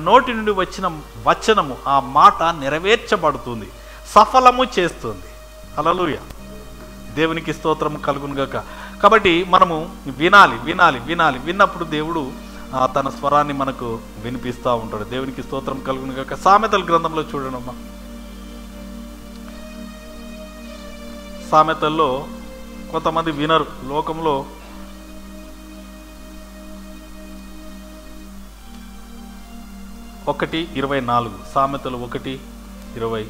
నోటి నుండి వచ్చిన వచనము, ఆ మాట నెరవేర్చబడుతుంది, సఫలము చేస్తుంది. హల్లెలూయా. దేవునికి స్తోత్రం కలుగును గాక. కాబట్టి మనము వినాలి. విన్నప్పుడు దేవుడు తన స్వరాన్ని మనకు వినిపిస్తూ ఉంటాడు. దేవునికి స్తోత్రం కలుగును గాక. సామెతల గ్రంథంలో చూడండమ్మా. సామెతల్లో కొంతమంది వినరు. లోకంలో 1:24 సామెతలు 1:20.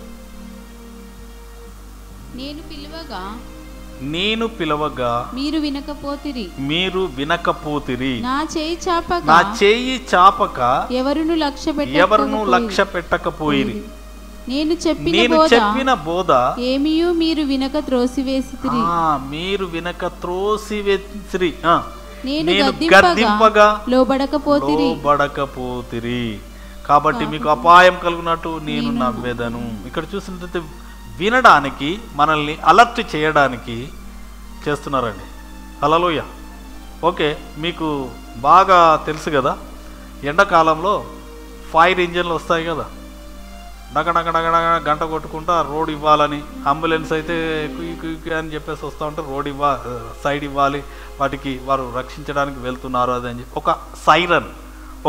నేను పిలవగా మీరు వినకపోతిరి, నా చేయి చాపక ఎవరును లక్ష్య పెట్టకపోయిరి. నేను చెప్పిన బోధ ఏమియు మీరు వినక త్రోసివేసిరి. నేను గద్దింపగా లోబడకపోతిరి. కాబట్టి మీకు అపాయం కలుగునట్టు నేను నవ్వెదను. ఇక్కడ చూసినట్లయితే వినడానికి, మనల్ని అలర్ట్ చేయడానికి చేస్తున్నారండి. హల్లెలూయా. ఓకే, మీకు బాగా తెలుసు కదా, ఎండాకాలంలో ఫైర్ ఇంజన్లు వస్తాయి కదా, గంట కొట్టుకుంటా రోడ్ ఇవ్వాలని, అంబులెన్స్ అయితే క్విక్ అని చెప్పేసి వస్తూ ఉంటే రోడ్ సైడ్ ఇవ్వాలి, వాటికి వారు రక్షించడానికి వెళ్తున్నారు అది అని చెప్పి ఒక సైరన్,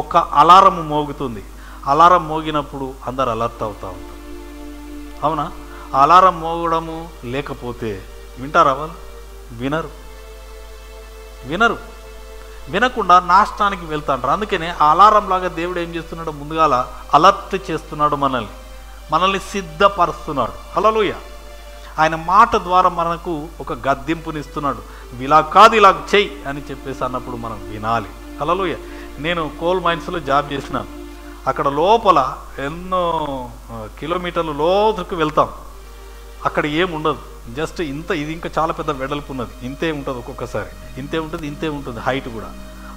ఒక అలారం మోగుతుంది. అలారం మోగినప్పుడు అందరు అలర్ట్ అవుతూ ఉంటారు. అవునా? అలారం మోగడము లేకపోతే వింటారా వాళ్ళు? వినరు. వినకుండా నాశనానికి వెళ్తాంటారు. అందుకనే ఆ అలారం లాగా దేవుడు ఏం చేస్తున్నాడు? ముందుగాల అలర్ట్ చేస్తున్నాడు, మనల్ని సిద్ధపరుస్తున్నాడు. హల్లెలూయా. ఆయన మాట ద్వారా మనకు ఒక గద్దింపునిస్తున్నాడు. ఇలా కాదు, ఇలా చెయ్యి అని చెప్పేసి అన్నప్పుడు మనం వినాలి. హల్లెలూయా. నేను కోల్ మైన్స్లో జాబ్ చేసినాను. అక్కడ లోపల ఎన్నో కిలోమీటర్లు లోతుకు వెళ్తాం. అక్కడ ఏముండదు, జస్ట్ ఇంత, ఇది ఇంకా చాలా పెద్ద వెడల్పు ఉన్నది, ఇంతే ఉంటుంది, ఒక్కొక్కసారి ఇంతే ఉంటుంది హైట్ కూడా.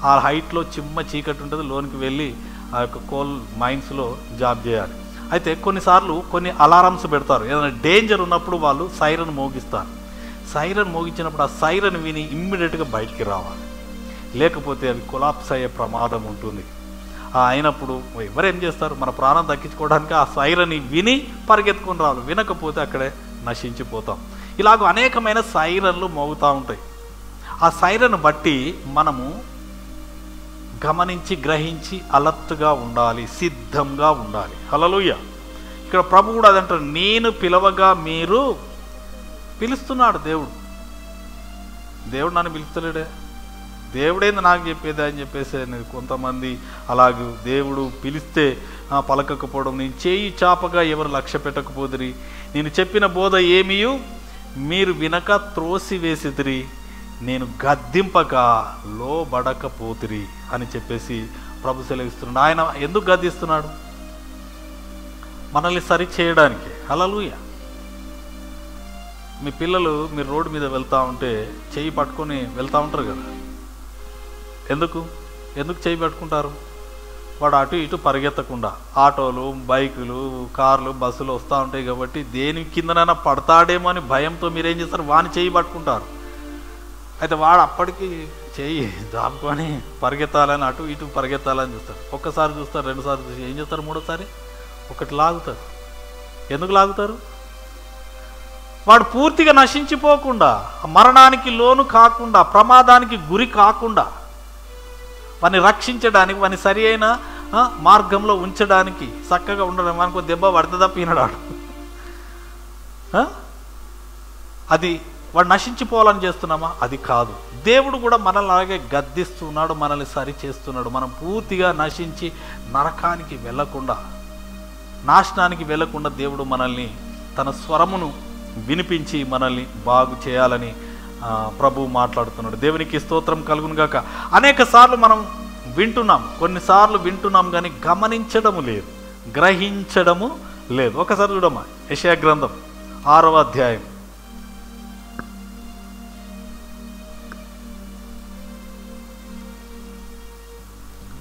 ఆ హైట్లో చిమ్మ చీకటి ఉంటుంది. లోనికి వెళ్ళి ఆ యొక్క కోల్ మైన్స్లో జాబ్ చేయాలి. అయితే కొన్నిసార్లు కొన్ని అలారమ్స్ పెడతారు. ఏదైనా డేంజర్ ఉన్నప్పుడు వాళ్ళు సైరన్ మోగిస్తారు. సైరన్ మోగించినప్పుడు ఆ సైరన్ విని ఇమ్మీడియట్గా బయటికి రావాలి, లేకపోతే అవి కొలాప్స్ అయ్యే ప్రమాదం ఉంటుంది. అయినప్పుడు ఎవరేం చేస్తారు? మన ప్రాణం దక్కించుకోవడానికి ఆ సైరన్ విని పరిగెత్తుకొని రావాలి. వినకపోతే అక్కడే నశించిపోతాం. ఇలాగ అనేకమైన సైరన్లు మోగుతూ ఉంటాయి. ఆ సైరన్ బట్టి మనము గమనించి గ్రహించి అలర్ట్గా ఉండాలి, సిద్ధంగా ఉండాలి. హల్లెలూయా. ఇక్కడ ప్రభు కూడా అదంటారు, నేను పిలవగా మీరు పిలుస్తున్నాడు. దేవుడు నన్ను పిలుస్తలేడే, దేవుడేంది నాకు చెప్పేది అని చెప్పేసి కొంతమంది అలాగే దేవుడు పిలిస్తే పలకకపోవడం. నేను చేయి చాపగా ఎవరు లక్ష్య పెట్టకపోదిరి, నేను చెప్పిన బోధ ఏమీయు మీరు వినక త్రోసివేసిదిరి, నేను గద్దింపక లోబడకపోతిరి అని చెప్పేసి ప్రభు సెలవిస్తున్నాడు. ఆయన ఎందుకు గద్దిస్తున్నాడు? మనల్ని సరి చేయడానికి. హల్లెలూయా. మీ పిల్లలు మీరు రోడ్డు మీద వెళ్తూ ఉంటే చెయ్యి పట్టుకొని వెళ్తూ ఉంటారు కదా, ఎందుకు చెయ్యి పట్టుకుంటారు? వాడు అటు ఇటు పరిగెత్తకుండా, ఆటోలు, బైకులు, కార్లు, బస్సులు వస్తూ ఉంటాయి కాబట్టి దేని కిందనైనా పడతాడేమో అని భయంతో మీరేం చేస్తారు, వాని చెయ్యి పట్టుకుంటారు. అయితే వాడు అప్పటికి చెయ్యి జాపుకొని పరిగెత్తాలని, అటు ఇటు పరిగెత్తాలని చూస్తాడు. ఒక్కసారి చూస్తారు, రెండుసార్లు చూసి ఏం చేస్తారు, మూడోసారి ఒకటి లాగుతారు. ఎందుకు లాగుతారు? వాడు పూర్తిగా నశించిపోకుండా, మరణానికి లోను కాకుండా, ప్రమాదానికి గురి కాకుండా వాడిని రక్షించడానికి, వాడిని సరి అయిన మార్గంలో ఉంచడానికి, చక్కగా ఉండడం. మనకు దెబ్బ పడుతుందా పీనడాడు, అది వాడు నశించిపోవాలని చేస్తున్నామా? అది కాదు. దేవుడు కూడా మనల్ని అలాగే గద్దిస్తున్నాడు, మనల్ని సరి చేస్తున్నాడు. మనం పూర్తిగా నశించి నరకానికి వెళ్ళకుండా, నాశనానికి వెళ్ళకుండా దేవుడు మనల్ని తన స్వరమును వినిపించి మనల్ని బాగు చేయాలని ప్రభువు మాట్లాడుతున్నాడు. దేవునికి స్తోత్రం కలుగును గాక. అనేక సార్లు మనం వింటున్నాం, కొన్నిసార్లు వింటున్నాం కానీ గమనించడము లేదు, గ్రహించడము లేదు. ఒకసారి చూడమ్మా, యెషయా గ్రంథం 6వ అధ్యాయం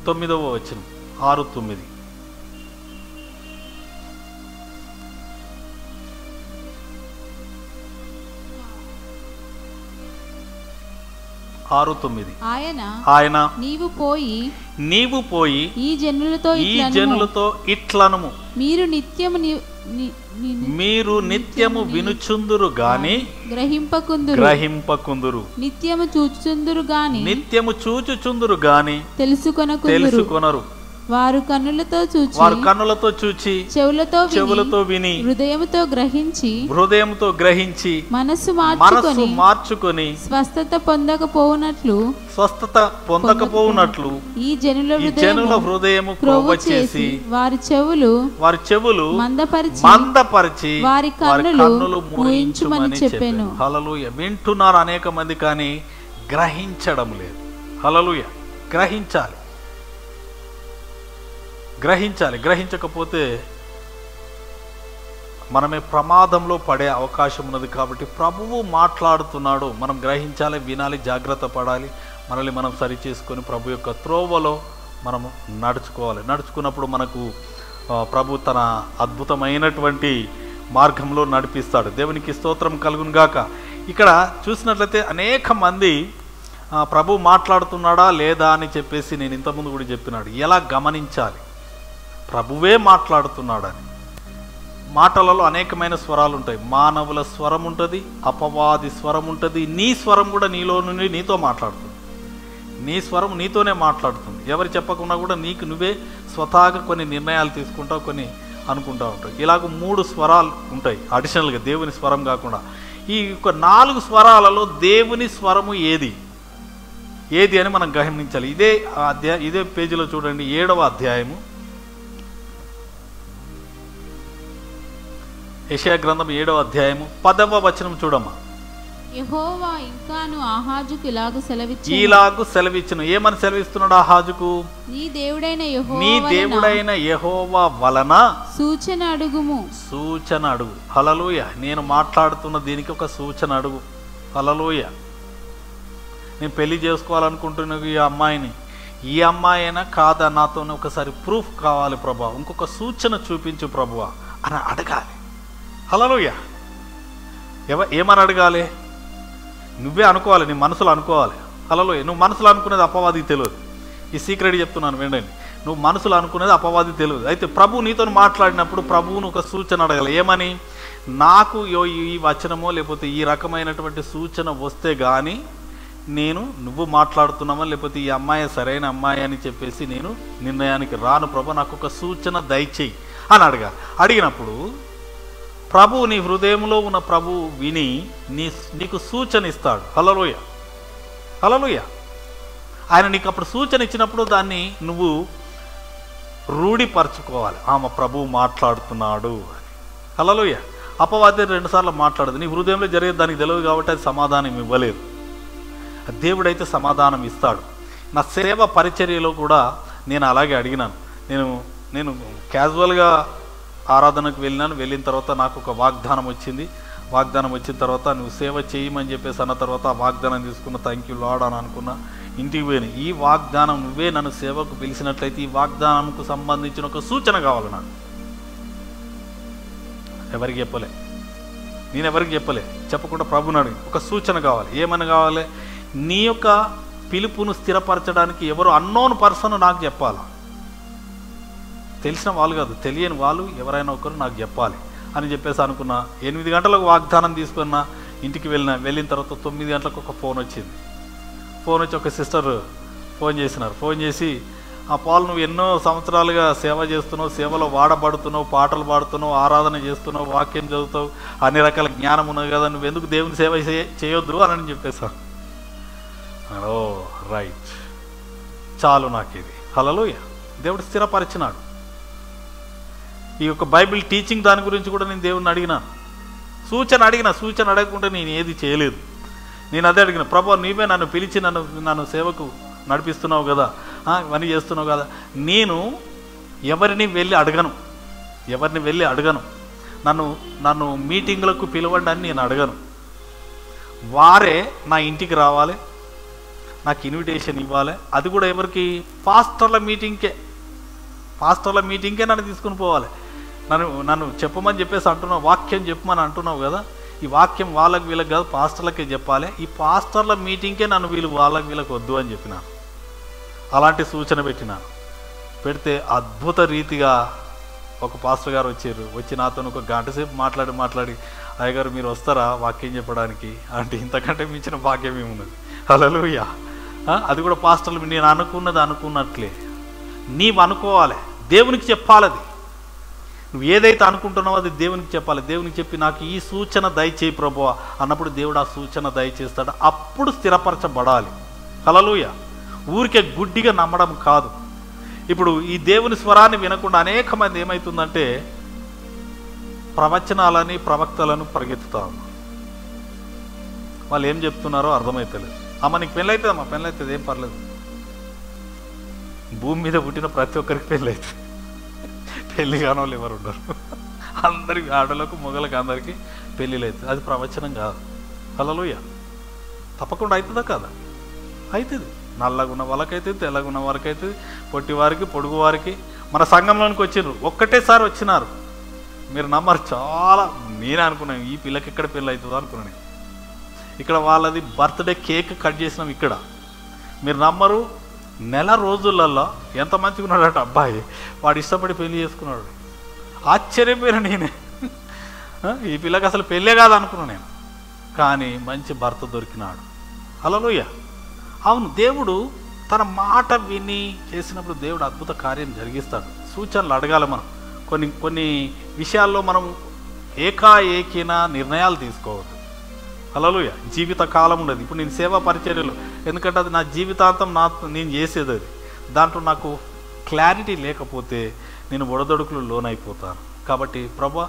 9వ వచనం, 6:9. 6:9. ఆయన నీవు పోయి ఈ జనులతో ఇట్లనుము, మీరు నిత్యము వినుచుందురు గాని గ్రహింపకుందురు, నిత్యము చూచుచుందురు గాని తెలుసుకొనరు. వారు కన్నులతో చూచి చెవులతో విని హృదయముతో గ్రహించి మనస్సు మార్చుకొని స్వస్థత పొందకపోవునట్లు ఈ జనుల హృదయము క్రొవ్వ చేసి వారి చెవులు మందపరిచి వారి కన్నులు మూయించుమని చెప్పాను. హల్లెలూయా. వింటున్నారు అనేక మంది కానీ గ్రహించడం లేదు. హల్లెలూయా. గ్రహించకపోతే మనమే ప్రమాదంలో పడే అవకాశం ఉన్నది. కాబట్టి ప్రభువు మాట్లాడుతున్నాడు, మనం గ్రహించాలి, వినాలి, జాగ్రత్త పడాలి, మనల్ని మనం సరి చేసుకొని ప్రభు యొక్క త్రోవలో మనము నడుచుకున్నప్పుడు మనకు ప్రభు తన అద్భుతమైనటువంటి మార్గంలో నడిపిస్తాడు. దేవునికి స్తోత్రం కలుగును గాక. ఇక్కడ చూసినట్లయితే అనేక మంది ప్రభు మాట్లాడుతున్నాడా లేదా అని చెప్పేసి నేను ఇంతకుముందు కూడా చెప్పినాడు. ఎలా గమనించాలి ప్రభువే మాట్లాడుతున్నాడని? మాటలలో అనేకమైన స్వరాలు ఉంటాయి. మానవుల స్వరం ఉంటుంది, అపవాది స్వరం ఉంటుంది, నీ స్వరం కూడా నీలో నుండి నీతో మాట్లాడుతుంది. నీ స్వరం నీతోనే మాట్లాడుతుంది. ఎవరు చెప్పకుండా కూడా నీకు నువ్వే స్వతహాగా కొన్ని నిర్ణయాలు తీసుకుంటావు, కొన్ని అనుకుంటూ ఉంటావు. ఇలాగ 3 స్వరాలు ఉంటాయి అడిషనల్గా, దేవుని స్వరం కాకుండా. ఈ 4 స్వరాలలో దేవుని స్వరము ఏది అని మనం గమనించాలి. ఇదే పేజీలో చూడండి, 7వ అధ్యాయము, యెషయా గ్రంథం 7వ అధ్యాయము 10వ వచనం చూడమ్మా. యెహోవా ఇంకాను ఆహాజుకు ఇలాగు సెలవిచ్చును. ఏమని సెలవిస్తున్నాడు ఆహాజుకు? నీ దేవుడైన యెహోవా వలన సూచన అడుగు. హల్లెలూయా. నేను మాట్లాడుతున్న దీనికి ఒక సూచన అడుగు. హల్లెలూయా. నేను పెళ్లి చేసుకోవాలనుకుంటున్న ఈ అమ్మాయినా కాదా, నాతో ఒకసారి ప్రూఫ్ కావాలి ప్రభువా, ఇంకొక సూచన చూపించు ప్రభువా అని అడగాలి. హల్లెలూయా. ఏమని అడగాలి? నువ్వే అనుకోవాలి, నీ మనసులో అనుకోవాలి. హల్లెలూయా. నువ్వు మనసులో అనుకునేది అపవాదికి తెలియదు. ఈ సీక్రెట్ చెప్తున్నాను వినండి. నువ్వు మనసులో అనుకునేది అపవాదికి తెలియదు. అయితే ప్రభు నీతో మాట్లాడినప్పుడు ప్రభువును ఒక సూచన అడగాలి. ఏమని? నాకు ఈ వచనమో లేకపోతే ఈ రకమైనటువంటి సూచన వస్తే కానీ నువ్వు మాట్లాడుతున్నావా లేకపోతే ఈ అమ్మాయి సరైన అమ్మాయి అని చెప్పేసి నేను నిర్ణయానికి రాను ప్రభు, నాకు ఒక సూచన దయచేయి అని అడగాలి. అడిగినప్పుడు ప్రభు నీ హృదయంలో ఉన్న ప్రభు విని నీకు సూచన ఇస్తాడు. హల్లెలూయా. ఆయన నీకు అప్పుడు సూచన ఇచ్చినప్పుడు దాన్ని నువ్వు రూఢిపరచుకోవాలి. ఆమె ప్రభువు మాట్లాడుతున్నాడు అని. హల్లెలూయా. అపవాది 2 సార్లు మాట్లాడదు. నీ హృదయంలో జరిగేది దానికి తెలియదు కాబట్టి అది సమాధానం ఇవ్వలేదు. దేవుడైతే సమాధానం ఇస్తాడు. నా సేవ పరిచర్యలో కూడా నేను అలాగే అడిగినాను. నేను క్యాజువల్గా ఆరాధనకు వెళ్ళిన తర్వాత నాకు ఒక వాగ్దానం వచ్చింది. వాగ్దానం వచ్చిన తర్వాత నువ్వు సేవ చేయమని చెప్పేసి అన్న తర్వాత ఆ వాగ్దానం తీసుకున్న, థ్యాంక్ యూ లార్డ్ అని అనుకున్నా, ఇంటికి పోయిన. ఈ వాగ్దానం నువ్వే నన్ను సేవకు పిలిచినట్లయితే ఈ వాగ్దానంకు సంబంధించిన ఒక సూచన కావాలి నాకు. ఎవరికి చెప్పలే, నేను ఎవరికి చెప్పలే, చెప్పకుండా ప్రభుని అడిగి ఒక సూచన కావాలి. ఏమని కావాలి? నీ యొక్క పిలుపును స్థిరపరచడానికి ఎవరు అన్నోన్ పర్సన్ నాకు చెప్పాలి. తెలిసిన వాళ్ళు కాదు, తెలియని వాళ్ళు ఎవరైనా ఒకరు నాకు చెప్పాలి అని చెప్పేసి అనుకున్నా. 8 గంటలకు వాగ్దానం తీసుకున్నా, ఇంటికి వెళ్ళిన తర్వాత 9 గంటలకు ఒక ఫోన్ వచ్చింది. ఫోన్ వచ్చి ఒక సిస్టర్ ఫోన్ చేసినారు. ఫోన్ చేసి, ఆ పాలు నువ్వు ఎన్నో సంవత్సరాలుగా సేవ చేస్తున్నావు, సేవలో వాడబడుతున్నావు, పాటలు పాడుతున్నావు, ఆరాధన చేస్తున్నావు, వాక్యం చదువుతావు, అన్ని రకాల జ్ఞానం ఉన్నది కదా, నువ్వు ఎందుకు దేవుని సేవ చేయొద్దు అని చెప్పేశాను. ఓ రైట్, చాలు నాకు ఇది. హల్లెలూయా. దేవుడు స్థిరపరిచినాడు. ఈ యొక్క బైబిల్ టీచింగ్ దాని గురించి కూడా నేను దేవుడిని అడిగినాను, సూచన అడగకుండా నేను ఏది చేయలేదు. నేను అదే అడిగిన, ప్రభు నీవే నన్ను పిలిచి నన్ను సేవకు నడిపిస్తున్నావు కదా, ఇవన్నీ చేస్తున్నావు కదా, నేను ఎవరిని వెళ్ళి అడగను, నన్ను మీటింగ్లకు పిలవండి అని నేను అడగను. వారే నా ఇంటికి రావాలి, నాకు ఇన్విటేషన్ ఇవ్వాలి. అది కూడా ఎవరికి? పాస్టర్ల మీటింగ్కే నన్ను తీసుకుని పోవాలి. నన్ను చెప్పమని చెప్పేసి అంటున్నావు, వాక్యం చెప్పమని అంటున్నావు కదా, ఈ వాక్యం వీళ్ళకి కాదు, పాస్టర్లకే చెప్పాలి. ఈ పాస్టర్ల మీటింగ్కే నన్ను వీళ్ళకి వద్దు అని చెప్పినాను. అలాంటి సూచన పెట్టినాను. పెడితే అద్భుత రీతిగా ఒక పాస్టర్ గారు వచ్చి నాతో ఒక గంట సేపు మాట్లాడి, అయ్యగారు మీరు వస్తారా వాక్యం చెప్పడానికి అంటే, ఇంతకంటే మించిన భాగ్యం ఏమున్నది. హల్లెలూయా. అది కూడా పాస్టర్లు నేను అనుకున్నట్లే నీవు అనుకోవాలి, దేవునికి చెప్పాలి. అది నువ్వు ఏదైతే అనుకుంటున్నావో అది దేవునికి చెప్పాలి. దేవునికి చెప్పి నాకు ఈ సూచన దయచేయి ప్రభువా అన్నప్పుడు దేవుడు ఆ సూచన దయచేస్తాడు. అప్పుడు స్థిరపరచబడాలి. హల్లెలూయా. ఊరికే గుడ్డిగా నమ్మడం కాదు. ఇప్పుడు ఈ దేవుని స్వరాన్ని వినకుండా అనేక మంది ఏమవుతుందంటే ప్రవచనాలని ప్రవక్తలను పరిగెత్తుతారు. వాళ్ళు ఏం చెప్తున్నారో అర్థమైతలేదు. అమ్మ నీకు పెళ్ళైతుంది, అమ్మ పెళ్ళైతుంది, ఏం పర్లేదు. భూమి మీద పుట్టిన ప్రతి ఒక్కరికి పెళ్ళైతుంది. పెళ్ళి కాని వాళ్ళు ఎవరు ఉండరు. అందరికి, ఆడలకు మొగలకు అందరికీ పెళ్ళిళ్ళు అవుతుంది. అది ప్రవచనం కాదు. హల్లెలూయా. తప్పకుండా అవుతుందా కాదా? అవుతుంది. నల్లగున్న వాళ్ళకైతుంది, తెల్లగున్న వాళ్ళకైతుంది, పొట్టి వారికి, పొడుగు వారికి. మన సంఘంలోనికి వచ్చినారు, ఒక్కటేసారి వచ్చినారు. మీరు నమ్మరు. చాలా నేనే అనుకున్నాను ఈ పిల్లకి ఎక్కడ పెళ్ళి అవుతుందో అనుకున్నాను. ఇక్కడ వాళ్ళది బర్త్డే కేక్ కట్ చేసినాం ఇక్కడ. మీరు నమ్మరు, నెల రోజులలో ఎంత మంచిగా ఉన్నాడట అబ్బాయి. వాడు ఇష్టపడి పెళ్లి చేసుకున్నాడు. ఆశ్చర్యపోయిన నేనే. ఈ పిల్లకి అసలు పెళ్ళే కాదు అనుకున్నాను నేను. కానీ మంచి భర్త దొరికినాడు. హల్లెలూయా. అవును, దేవుడు తన మాట విని చేసినప్పుడు దేవుడు అద్భుత కార్యం జరిగిస్తాడు. సూచనలు అడగాలి మనం. కొన్ని విషయాల్లో మనం ఏకాఏకిన నిర్ణయాలు తీసుకోవద్దు. హల్లెలూయా. జీవిత కాలం ఉండదు. ఇప్పుడు నేను సేవా పరిచర్యలు, ఎందుకంటే అది నా జీవితాంతం నేను చేసేది. అది దాంట్లో నాకు క్లారిటీ లేకపోతే నేను ఒడదొడుకులు లోనైపోతాను. కాబట్టి ప్రభా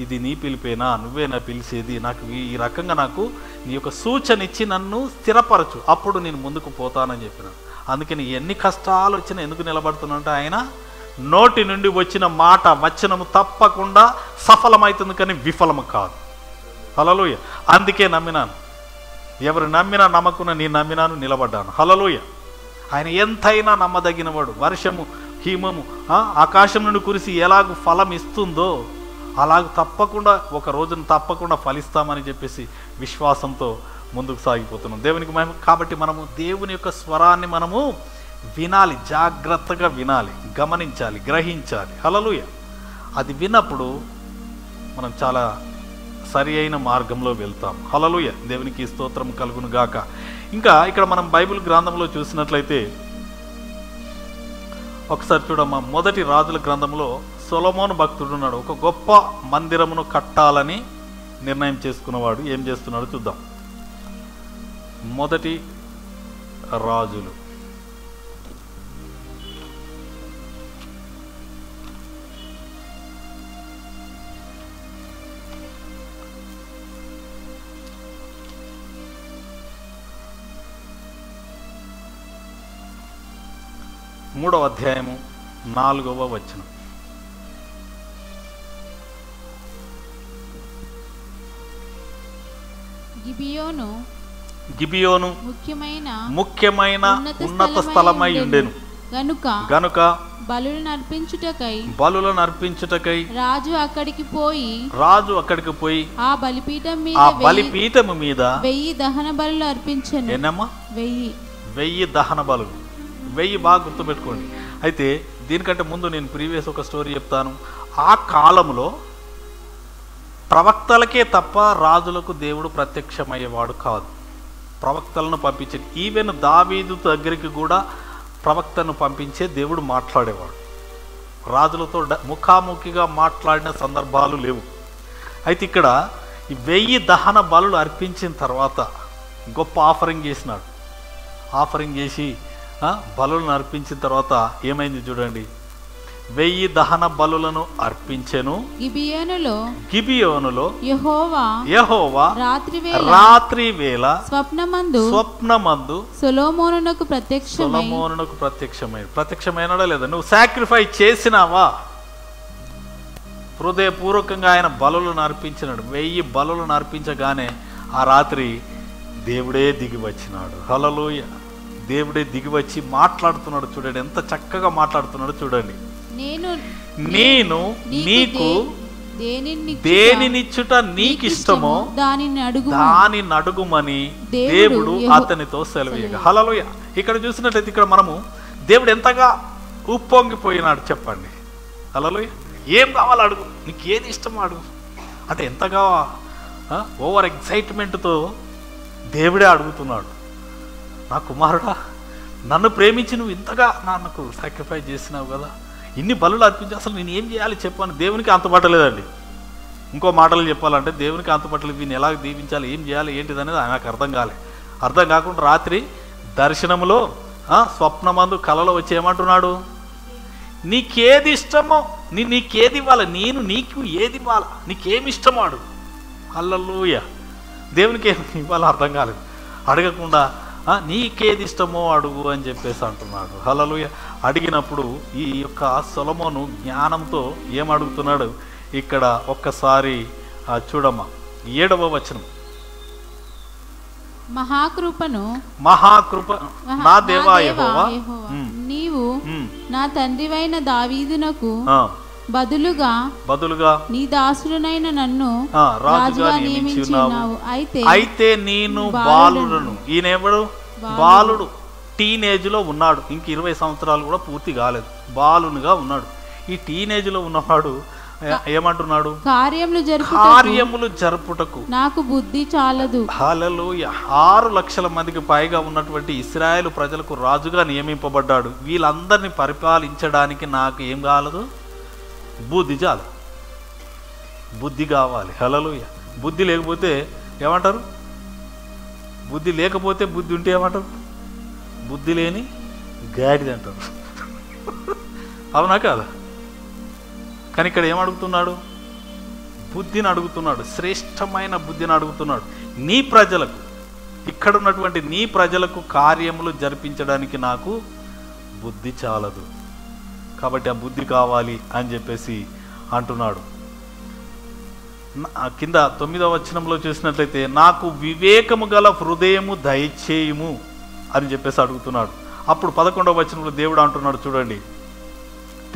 ఇది నీ పిలిపేనా, నువ్వేనా పిలిచేది, నాకు ఈ రకంగా నాకు నీ యొక్క సూచన ఇచ్చి నన్ను స్థిరపరచు, అప్పుడు నేను ముందుకు పోతానని చెప్పిన. అందుకని ఎన్ని కష్టాలు వచ్చినా ఎందుకు నిలబడుతున్నంటే ఆయన నోటి నుండి వచ్చిన మాట వచనము తప్పకుండా సఫలమవుతుంది, కానీ విఫలము కాదు. హల్లెలూయా. అందుకే నమ్మినాను. ఎవరు నమ్మినా నమ్మకున్నా నేను నమ్మినాను, నిలబడ్డాను. హల్లెలూయా. ఆయన ఎంతైనా నమ్మదగినవాడు. వర్షము, హిమము ఆకాశం నుండి కురిసి ఎలాగూ ఫలం ఇస్తుందో అలాగ తప్పకుండా ఒక రోజున తప్పకుండా ఫలిస్తామని చెప్పేసి విశ్వాసంతో ముందుకు సాగిపోతున్నాం. దేవునికి మహిమ. కాబట్టి మనము దేవుని యొక్క స్వరాన్ని మనము వినాలి, జాగ్రత్తగా వినాలి, గమనించాలి, గ్రహించాలి. హల్లెలూయా. అది విన్నప్పుడు మనం చాలా సరి అయిన మార్గంలో వెళ్తాం. హల్లెలూయా. దేవునికి స్తోత్రం కలుగును గాక. ఇంకా ఇక్కడ మనం బైబిల్ గ్రంథంలో చూసినట్లయితే ఒకసారి చూడమ్మా, మొదటి రాజుల గ్రంథంలో సొలొమోను భక్తుడు ఉన్నాడు. ఒక గొప్ప మందిరమును కట్టాలని నిర్ణయం చేసుకున్నవాడు. ఏం చేస్తున్నాడు చూద్దాం. మొదటి రాజులు మూడవ అధ్యాయము 4వ వచనం. గిబియోను ముఖ్యమైన ఉన్నత స్థలమై ఉండెను గనుక బలులను అర్పించుటకై రాజు అక్కడికి పోయి ఆ బలిపీఠము మీద 1000 దహన బలులు అర్పించెను. ఏనమ్మా? 1000 దహన బలులు. 1000 బాగా గుర్తుపెట్టుకోండి. అయితే దీనికంటే ముందు నేను ప్రీవియస్ ఒక స్టోరీ చెప్తాను. ఆ కాలంలో ప్రవక్తలకే తప్ప రాజులకు దేవుడు ప్రత్యక్షమయ్యేవాడు కాదు. ప్రవక్తలను పంపించే, ఈవెన్ దావీదు దగ్గరికి కూడా ప్రవక్తను పంపించే దేవుడు మాట్లాడేవాడు. రాజులతో ముఖాముఖిగా మాట్లాడిన సందర్భాలు లేవు. అయితే ఇక్కడ ఈ 1000 దహన బలులు అర్పించిన తర్వాత గొప్ప ఆఫరింగ్ చేసినాడు. ఆఫరింగ్ చేసి బలులను అర్పించిన తర్వాత ఏమైంది చూడండి. 1000 దహన బలులను అర్పించెను. గిబియోనులో యెహోవా రాత్రి వేళ స్వప్నమందు సొలొమోనునకు ప్రత్యక్షమైనడా లేదా? నువ్వు సాక్రిఫైస్ చేసినావా? హృదయపూర్వకంగా ఆయన బలులను అర్పించినాడు. 1000 బలులను అర్పించగానే ఆ రాత్రి దేవుడే దిగి వచ్చినాడు. హల్లెలూయా! దేవుడే దిగి వచ్చి మాట్లాడుతున్నాడు. చూడండి ఎంత చక్కగా మాట్లాడుతున్నాడు. చూడండి, నేను నీకు దేనినిచ్చుట నీకిష్టమో దానిని అడుగుమని దేవుడు అతనితో సెలవీయగా. హల్లెలూయా! ఇక్కడ చూసినట్లయితే ఇక్కడ మనము దేవుడు ఎంతగా ఉప్పొంగిపోయినాడు చెప్పండి. హల్లెలూయా! ఏం కావాలో అడుగు, నీకు ఏది ఇష్టమో అడుగు అంటే ఎంతగా ఓవర్ ఎక్సైట్మెంట్తో దేవుడే అడుగుతున్నాడు. నా కుమారుడా, నన్ను ప్రేమించి నువ్వు ఇంతగా నాకు సాక్రిఫైస్ చేసినావు కదా, ఇన్ని బలులు అర్పించి అసలు నేను ఏం చేయాలి చెప్పాను. దేవునికి అంతపట్టలేదండి. ఇంకో మాటలు చెప్పాలంటే దేవునికి అంతపట్టలేదు. వీని ఎలా దీవించాలి, ఏం చేయాలి, ఏంటిది అనేది ఆయనకు అర్థం కాకుండా రాత్రి దర్శనములో స్వప్నమందు కలలో వచ్చి ఏమంటున్నాడు, నీకేది ఇష్టమో నీకేది ఇవ్వాలి, నీకు ఏది ఇవ్వాలా, నీకేమి ఇష్టమో అడుగు. హల్లెలూయా! దేవునికి ఏమి ఇవ్వాలో అర్థం కాలేదు. అడగకుండా నీకేది ఇష్టమో అడుగు అని చెప్పేసి అంటున్నాడు. హల్లెలూయా! అడిగినప్పుడు ఈ యొక్క సొలొమోను జ్ఞానంతో ఏమడుగుతున్నాడు ఇక్కడ ఒక్కసారి చూడమ్మా. 7వ వచనం. మహాకృప నా దేవా యెహోవా, నీవు నా తండ్రివైన దావీదునకు బదులుగా నీ దాసుడనైన నన్ను రాజుగా నియమించున్నావు. అయితే నేను బాలుడను. ఈయనెవడు? బాలుడు. టీనేజ్లో ఉన్నాడు. ఇంక 20 సంవత్సరాలు కూడా పూర్తి కాలేదు. బాలునుగా ఉన్నాడు. ఈ టీనేజ్లో ఉన్నవాడు ఏమంటున్నాడు, కార్యములు జరుపుటకు నాకు బుద్ధి చాలదు. హల్లెలూయా! 6 లక్షల మందికి పైగా ఉన్నటువంటి ఇశ్రాయేలు ప్రజలకు రాజుగా నియమింపబడ్డాడు. వీళ్ళందరినీ పరిపాలించడానికి నాకు ఏం కాలదు, బుద్ధి చాలు. బుద్ధి కావాలి. హల్లెలూయా! బుద్ధి లేకపోతే ఏమంటారు, బుద్ధి లేకపోతే బుద్ధి ఉంటే ఏమంటారు, బుద్ధి లేని గాడిద అంటారు. అవునా కాదా? కానీ ఇక్కడ ఏమడుగుతున్నాడు, బుద్ధిని అడుగుతున్నాడు. శ్రేష్టమైన బుద్ధిని అడుగుతున్నాడు. నీ ప్రజలకు, ఇక్కడ ఉన్నటువంటి నీ ప్రజలకు కార్యములు జరిపించడానికి నాకు బుద్ధి చాలదు, కాబట్టి ఆ బుద్ధి కావాలి అని చెప్పేసి అంటున్నాడు. కింద 9వ వచనంలో చూసినట్లయితే నాకు వివేకము గల హృదయము దయచేయుము అని చెప్పేసి అడుగుతున్నాడు. అప్పుడు 11వ వచనంలో దేవుడు అంటున్నాడు చూడండి,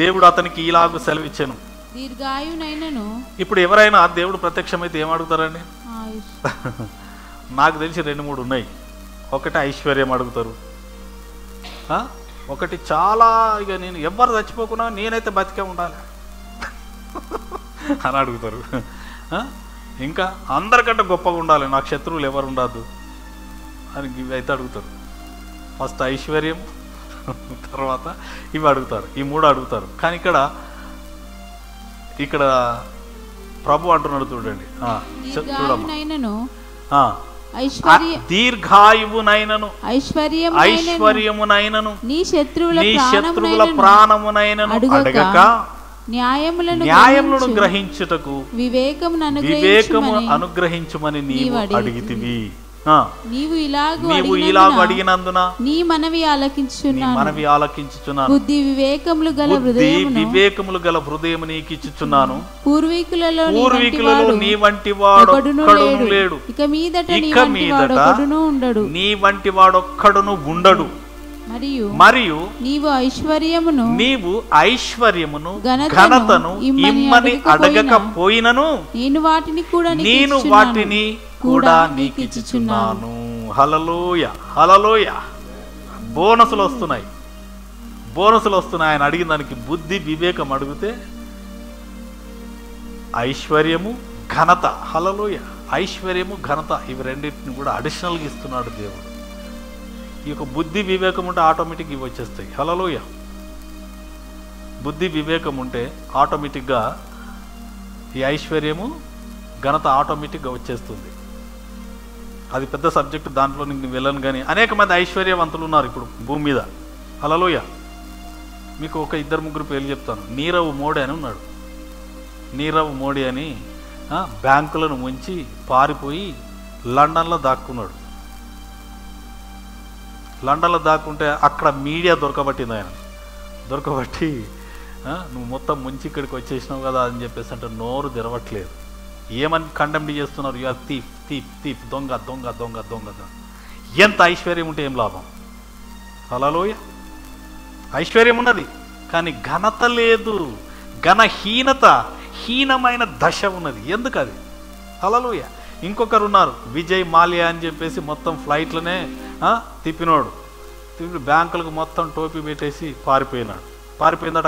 దేవుడు అతనికి ఇలాగూ సెలవిచ్చాను. ఇప్పుడు ఎవరైనా దేవుడు ప్రత్యక్షమైతే ఏం అడుగుతారండి? నాకు తెలిసి 2-3 ఉన్నాయి. ఒకటి ఐశ్వర్యం అడుగుతారు, ఒకటి చాలా ఇక నేను ఎవ్వరు చచ్చిపోకున్నా నేనైతే బతికే ఉండాలి అని అడుగుతారు. ఇంకా అందరికంటే గొప్పగా ఉండాలి, నాకు శత్రువులు ఎవరు ఉండద్దు అని ఇవి అయితే అడుగుతారు. ఫస్ట్ ఐశ్వర్యం, తర్వాత ఇవి అడుగుతారు. ఈ 3 అడుగుతారు. కానీ ఇక్కడ ప్రభు అంటున్నాడు చూడండి, దీర్ఘాయువునైనను ఐశ్వర్యమునైనను నీ శత్రువుల ప్రాణమునైనను అడగక న్యాయములను గ్రహించుటకు వివేకము అనుగ్రహించుమని నీవు అడిగితివి. నీవు ఇలాగు అడిగినందున నీ మనవి ఆలకించుచున్నాను. బుద్ధి వివేకములు గల హృదయము నీకు ఇచ్చుచున్నాను. పూర్వీకులలో నీ వంటి వాడొక్కడును లేడు. ఇక మీదట నీ వంటి వాడొక్కడును ఉండడు. మరియు నీవు ఐశ్వర్యమును ఘనతను ఇమ్మని అడగకపోయినను నేను వాటిని కూడా నీకు ఇచ్చుచున్నాను. హల్లెలూయా, హల్లెలూయా. బోనసులు వస్తున్నాయి. ఆయన అడిగిన దానికి బుద్ధి వివేకం అడిగితే ఐశ్వర్యము ఘనత, హల్లెలూయా, ఐశ్వర్యము ఘనత ఇవి రెండింటిని కూడా అడిషనల్గా ఇస్తున్నాడు దేవుడు. ఈ యొక్క బుద్ధి వివేకం ఉంటే ఆటోమేటిక్ ఇవి వచ్చేస్తాయి. హల్లెలూయా. బుద్ధి వివేకం ఉంటే ఆటోమేటిక్గా ఈ ఐశ్వర్యము ఘనత ఆటోమేటిక్గా వచ్చేస్తుంది. అది పెద్ద సబ్జెక్టు, దాంట్లో నేను వెళ్ళను. కానీ అనేక మంది ఐశ్వర్యవంతులు ఉన్నారు ఇప్పుడు భూమి మీద. హల్లెలూయా. మీకు ఒక 2-3 పేర్లు చెప్తాను. నీరవ్ మోడీ అని ఉన్నాడు. నీరవ్ మోడీ అని బ్యాంకులను ముంచి పారిపోయి లండన్లో దాక్కున్నాడు. లండన్లో దాక్కుంటే అక్కడ మీడియా దొరకబట్టింది. ఆయన దొరకబట్టి నువ్వు మొత్తం ముంచి ఇక్కడికి వచ్చేసినావు కదా అని చెప్పేసి అంటే నోరు తెరవట్లేదు. ఏమని కండెమ్డ్ చేస్తున్నారు? You are thief, thief, thief, దొంగ, దొంగ, దొంగ, దొంగ. ఎంత ఐశ్వర్యం ఉంటే ఏం లాభం? హల్లెలూయా. ఐశ్వర్యం ఉన్నది కానీ ఘనత లేదు. హీనమైన దశ ఉన్నది. ఎందుకు అది? హల్లెలూయా. ఇంకొకరు ఉన్నారు, విజయ్ మాల్యా అని చెప్పేసి మొత్తం ఫ్లైట్లనే తిప్పినోడు. బ్యాంకులకు మొత్తం టోపీ పెట్టేసి పారిపోయినాడు.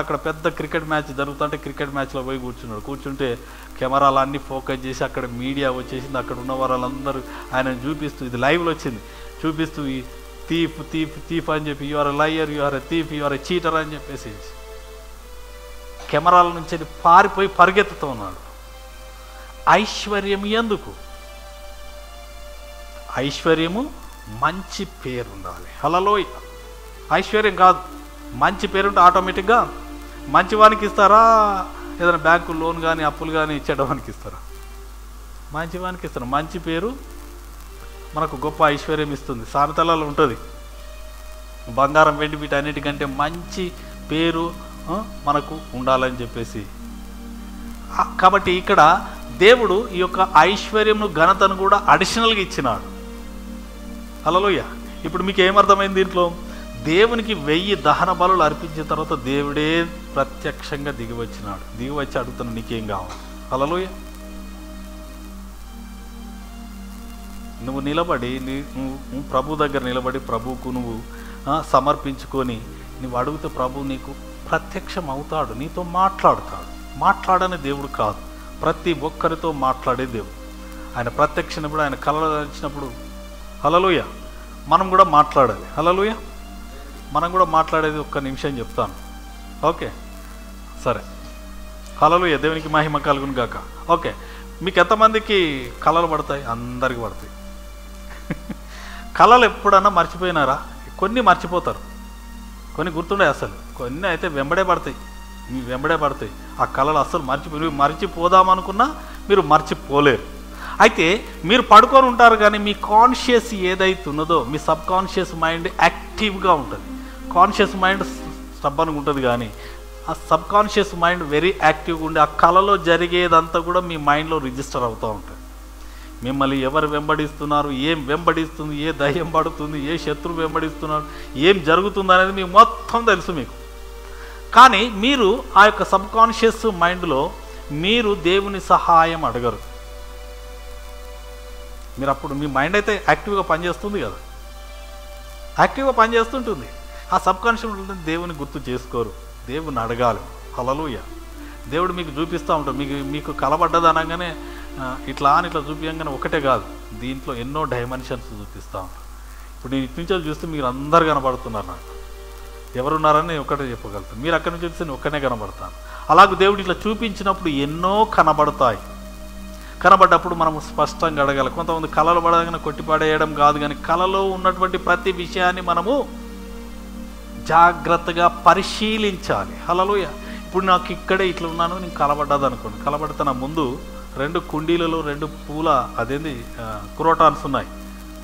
అక్కడ పెద్ద క్రికెట్ మ్యాచ్ జరుగుతుంటే క్రికెట్ మ్యాచ్లో పోయి కూర్చుంటే కెమెరాలు అన్నీ ఫోకస్ చేసి అక్కడ మీడియా వచ్చేసింది. అక్కడ ఉన్న వాళ్ళందరూ ఆయన చూపిస్తూ, ఇది లైవ్లో వచ్చింది, చూపిస్తూ ఈ థీఫ్, థీఫ్, థీఫ్ అని చెప్పి, you are a liar, you are a thief, you are a cheater అని చెప్పేసి కెమెరాల నుంచి పారిపోయి పరిగెత్తుతూ ఉన్నాడు. ఐశ్వర్యం ఎందుకు? ఐశ్వర్యము మంచి పేరు ఉండాలి. హల్లెలూయా. ఐశ్వర్యం కాదు, మంచి పేరుంటే ఆటోమేటిక్గా మంచివానికి ఇస్తారా? ఏదైనా బ్యాంకు లోన్ కానీ అప్పులు కానీ చెడ్డవానికి ఇస్తారా? మంచివానికి ఇస్తారు. మంచి పేరు మనకు గొప్ప ఐశ్వర్యం ఇస్తుంది. సామెతలలో ఉంటుంది, బంగారం వెండి వీటన్నిటికంటే మంచి పేరు మనకు ఉండాలని చెప్పేసి. కాబట్టి ఇక్కడ దేవుడు ఈ యొక్క ఐశ్వర్యమును ఘనతను కూడా అడిషనల్గా ఇచ్చినాడు. హల్లెలూయా. ఇప్పుడు మీకు ఏమర్థమైంది దీంట్లో? దేవునికి 1000 దహన బలులు అర్పించిన తర్వాత దేవుడే ప్రత్యక్షంగా దిగివచ్చి అడుగుతున్నా, నీకేం కావాలి? హల్లెలూయా. నువ్వు నిలబడి నువ్వు ప్రభు దగ్గర నిలబడి ప్రభువుకు నువ్వు సమర్పించుకొని నువ్వు అడిగితే ప్రభు నీకు ప్రత్యక్షం అవుతాడు, నీతో మాట్లాడని దేవుడు కాదు, ప్రతి ఒక్కరితో మాట్లాడే దేవుడు. ఆయన ప్రత్యక్షనప్పుడు, ఆయన కళలు వచ్చినప్పుడు, హల్లెలూయా, మనం కూడా మాట్లాడాలి. హల్లెలూయా. మనం కూడా మాట్లాడేది ఒక్క నిమిషం చెప్తాను. ఓకే, సరే. కళలు దేవునికి మహిమ కలుగును గాక. ఓకే, మీకు ఎంతమందికి కళలు పడతాయి? అందరికి పడతాయి. కళలు ఎప్పుడన్నా మర్చిపోయినారా? కొన్ని మర్చిపోతారు, కొన్ని గుర్తుండే, అసలు కొన్ని అయితే వెంబడే పడతాయి. ఆ కళలు అస్సలు మర్చిపోదామనుకున్నా మీరు మర్చిపోలేరు. అయితే మీరు పడుకొని ఉంటారు కానీ మీ కాన్షియస్ ఏదైతే ఉన్నదో, మీ సబ్ కాన్షియస్ మైండ్ యాక్టివ్గా ఉంటుంది. కాన్షియస్ మైండ్ స్టబ్బన్గా ఉంటుంది కానీ ఆ సబ్ కాన్షియస్ మైండ్ వెరీ యాక్టివ్గా ఉండి ఆ కళలో జరిగేదంతా కూడా మీ మైండ్లో రిజిస్టర్ అవుతూ ఉంటుంది. మిమ్మల్ని ఎవరు వెంబడిస్తున్నారు, ఏం వెంబడిస్తుంది, ఏ దయ్యం పడుతుంది, ఏ శత్రువు వెంబడిస్తున్నారు, ఏం జరుగుతుంది అనేది మీకు మొత్తం తెలుసు మీకు. కానీ మీరు ఆ యొక్క సబ్ కాన్షియస్ మైండ్లో మీరు దేవుని సహాయం అడగరు. మీరు అప్పుడు మీ మైండ్ అయితే యాక్టివ్గా పనిచేస్తుంది కదా, యాక్టివ్గా పనిచేస్తుంటుంది. ఆ సబ్ కాన్షియస్ దేవుని గుర్తు చేసుకోరు, దేవుని అడగాలి. హల్లెలూయా. దేవుడు మీకు చూపిస్తూ ఉంటాడు. మీకు కలబడ్డది అనగానే ఇట్లా చూపించగానే ఒకటే కాదు, దీంట్లో ఎన్నో డైమెన్షన్స్ చూపిస్తూ ఉంటాడు. ఇప్పుడు నేను ఇటు నుంచి చూస్తే మీరు అందరు కనబడుతున్నారు. నాకు ఎవరున్నారని ఒకటే చెప్పగలుగుతాను. మీరు అక్కడి నుంచి చూస్తే నేను ఒక్కనే కనబడతాను. అలాగే దేవుడు ఇట్లా చూపించినప్పుడు ఎన్నో కనబడతాయి. కనబడ్డప్పుడు మనం స్పష్టంగా అడగాలి. కొంతమంది కళలు పడగానే కొట్టిపడేయడం కాదు, కానీ కళలో ఉన్నటువంటి ప్రతి విషయాన్ని మనము జాగ్రత్తగా పరిశీలించాలి. హల్లెలూయా. ఇప్పుడు నాకు ఇక్కడే ఇట్లా ఉన్నాను, నేను కలబడ్డది అనుకోండి. కలబడితే నా ముందు 2 కుండీలలో 2 పూల క్రోటాన్స్ ఉన్నాయి.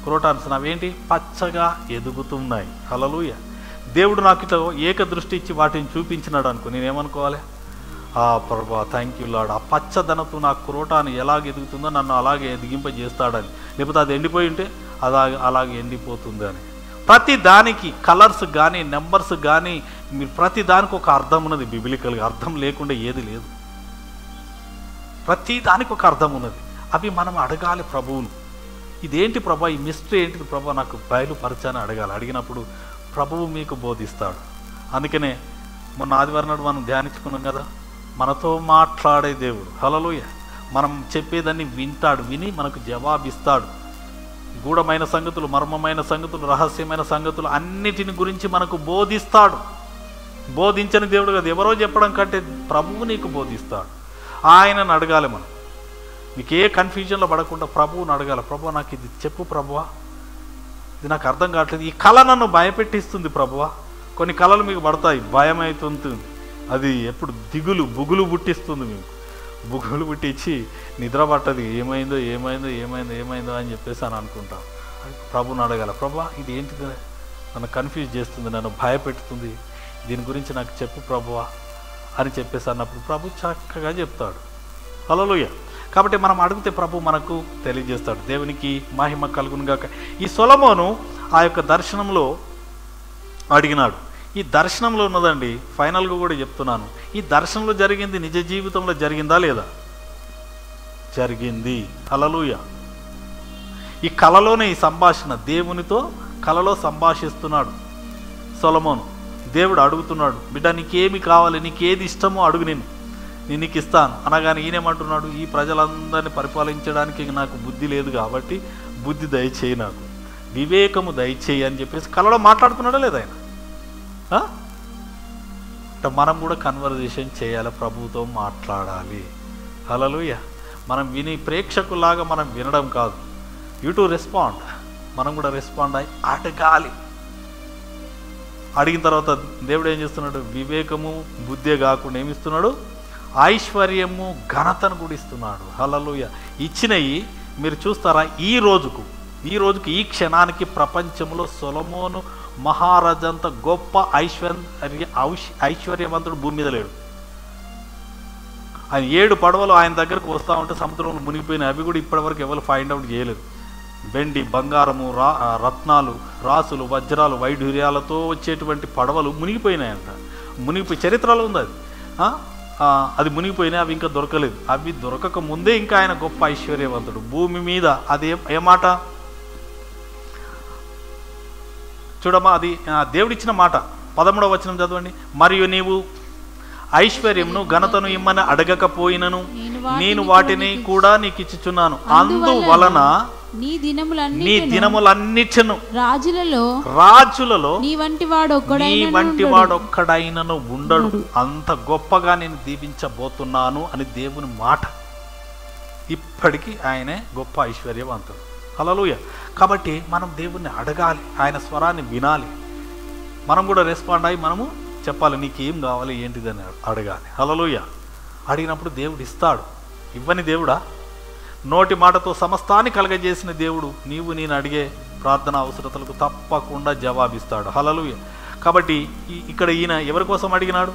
క్రోటాన్స్ అవేంటి? పచ్చగా ఎదుగుతున్నాయి. హల్లెలూయా. దేవుడు నాకు ఇట్లా ఏక దృష్టి ఇచ్చి వాటిని చూపించినాడు అనుకో, నేనేమనుకోవాలి? ప్రభా థ్యాంక్ యూ లార్డ్, ఆ పచ్చదనతో నా క్రోటాన్ని ఎలాగ ఎదుగుతుందో నన్ను అలాగే ఎదిగింపజేస్తాడని. లేకపోతే అది ఎండిపోయి ఉంటే అలాగే ఎండిపోతుంది అని. ప్రతి దానికి కలర్స్ కానీ నెంబర్స్ కానీ మీరు ప్రతి దానికి ఒక అర్థం ఉన్నది. బిబిలికల్గా అర్థం లేకుండా ఏది లేదు. ప్రతి దానికి ఒక అర్థం ఉన్నది. అవి మనం అడగాలి ప్రభువును. ఇదేంటి ప్రభా, ఈ మిస్టరీ ఏంటిది ప్రభా, నాకు బయలుపరచని అడగాలి. అడిగినప్పుడు ప్రభువు మీకు బోధిస్తాడు. అందుకనే మొన్న ఆదివారం నాడు మనం ధ్యానించుకున్నాం కదా, మనతో మాట్లాడే దేవుడు. హల్లెలూయా. మనం చెప్పేదాన్ని వింటాడు, విని మనకు జవాబిస్తాడు. గూఢమైన సంగతులు, మర్మమైన సంగతులు, రహస్యమైన సంగతులు అన్నిటిని గురించి మనకు బోధిస్తాడు. బోధించని దేవుడు కదా, ఎవరో చెప్పడం కంటే ప్రభువు నీకు బోధిస్తాడు. ఆయనను అడగాలి మనం. మీకు ఏ కన్ఫ్యూజన్లో పడకుండా ప్రభువుని అడగాలి. ప్రభువా నాకు ఇది చెప్పు ప్రభువా, ఇది నాకు అర్థం కావట్లేదు. ఈ కళ నన్ను భయపెట్టిస్తుంది ప్రభువా. కొన్ని కళలు మీకు పడతాయి, భయం అవుతుంది. అది ఎప్పుడు బుగులు పుట్టిస్తుంది. మీకు బుగులు పుట్టించి నిద్ర పట్టది. ఏమైందో ఏమైందో ఏమైందో ఏమైందో అని చెప్పేసి అని అనుకుంటాం. ప్రభువుని అడగాల. ప్రభువా ఇది ఏంటిది, నన్ను కన్ఫ్యూజ్ చేస్తుంది, నన్ను భయపెడుతుంది, దీని గురించి నాకు చెప్పు ప్రభువా అని చెప్పేసి అన్నప్పుడు ప్రభు చక్కగా చెప్తాడు. హల్లెలూయా. కాబట్టి మనం అడిగితే ప్రభు మనకు తెలియజేస్తాడు. దేవునికి మహిమ కలుగును గాక. ఈ సొలొమోను ఆ యొక్క దర్శనంలో అడిగినాడు. ఈ దర్శనంలో ఉన్నదండి, ఫైనల్గా కూడా చెప్తున్నాను, ఈ దర్శనంలో జరిగింది నిజ జీవితంలో జరిగిందా లేదా? జరిగింది. హల్లెలూయా. ఈ కళలోనే ఈ సంభాషణ, దేవునితో కళలో సంభాషిస్తున్నాడు సొలొమోను. దేవుడు అడుగుతున్నాడు, బిడ్డ నీకేమి కావాలి, నీకేది ఇష్టమో అడుగు, నేను నీకు ఇస్తాను అనగానే ఈయనేమంటున్నాడు, ఈ ప్రజలందరినీ పరిపాలించడానికి నాకు బుద్ధి లేదు కాబట్టి బుద్ధి దయచేయి, నాకు వివేకము దయచేయి అని చెప్పేసి కళలో మాట్లాడుతున్నాడా లేదా ఆయన? అంటే మనం కూడా కన్వర్జేషన్ చేయాలి, ప్రభువుతో మాట్లాడాలి. హల్లెలూయా. మనం విని ప్రేక్షకులాగా మనం వినడం కాదు. You to respond. మనం కూడా రెస్పాండ్ అయ్యి అడగాలి. అడిగిన తర్వాత దేవుడు ఏం చేస్తున్నాడు? వివేకము బుద్ధే కాకుండా ఏమిస్తున్నాడు? ఐశ్వర్యము ఘనతను కూడా ఇస్తున్నాడు. హల్లెలూయా. ఇచ్చినవి మీరు చూస్తారా, ఈ రోజుకు ఈ క్షణానికి ప్రపంచంలో సొలొమోను మహారాజంత గొప్ప ఐశ్వర్యవంతుడు భూమి మీద లేడు. ఆయన 7 పడవలు ఆయన దగ్గరకు వస్తూ ఉంటే సముద్రంలో మునిగిపోయినాయి. అవి కూడా ఇప్పటివరకు ఎవరు ఫైండ్ అవుట్ చేయలేదు. వెండి, బంగారము, రత్నాలు, రాసులు, వజ్రాలు, వైఢూర్యాలతో వచ్చేటువంటి పడవలు మునిగిపోయినాయంట. మునిగిపోయి చరిత్రలో ఉంది అది. అది మునిగిపోయినాయి, అవి ఇంకా దొరకలేదు. అవి దొరకక ముందే ఇంకా ఆయన గొప్ప ఐశ్వర్యవంతుడు భూమి మీద. అది ఏమాట చూడమ్మా, అది దేవుడిచ్చిన మాట. 13వ వచనం చదవండి. మరియు నీవు ఐశ్వర్యమును ఘనతను ఇమ్మని అడగకపోయినను నేను వాటిని కూడా నీకు ఇచ్చుచున్నాను. అందువలన నీ దినములన్నిటిను రాజులలో నీ వంటి వాడొక్కడైనను ఉండడు. అంత గొప్పగా నేను దీవించబోతున్నాను అని దేవుని మాట. ఇప్పటికీ ఆయనే గొప్ప ఐశ్వర్యవంతుడు. హల్లెలూయా. కాబట్టి మనం దేవుణ్ణి అడగాలి, ఆయన స్వరాన్ని వినాలి. మనం కూడా రెస్పాండ్ అయ్యి మనము చెప్పాలి, నీకేం కావాలి ఏంటిదని అడగాలి. హల్లెలూయా. అడిగినప్పుడు దేవుడు ఇస్తాడు. ఇవ్వని దేవుడా? నోటి మాటతో సమస్తాన్ని కలగజేసిన దేవుడు నీవు నేను అడిగే ప్రార్థన అవసరతలకు తప్పకుండా జవాబిస్తాడు. హల్లెలూయా. కాబట్టి ఇక్కడ ఈయన ఎవరి కోసం అడిగినాడు?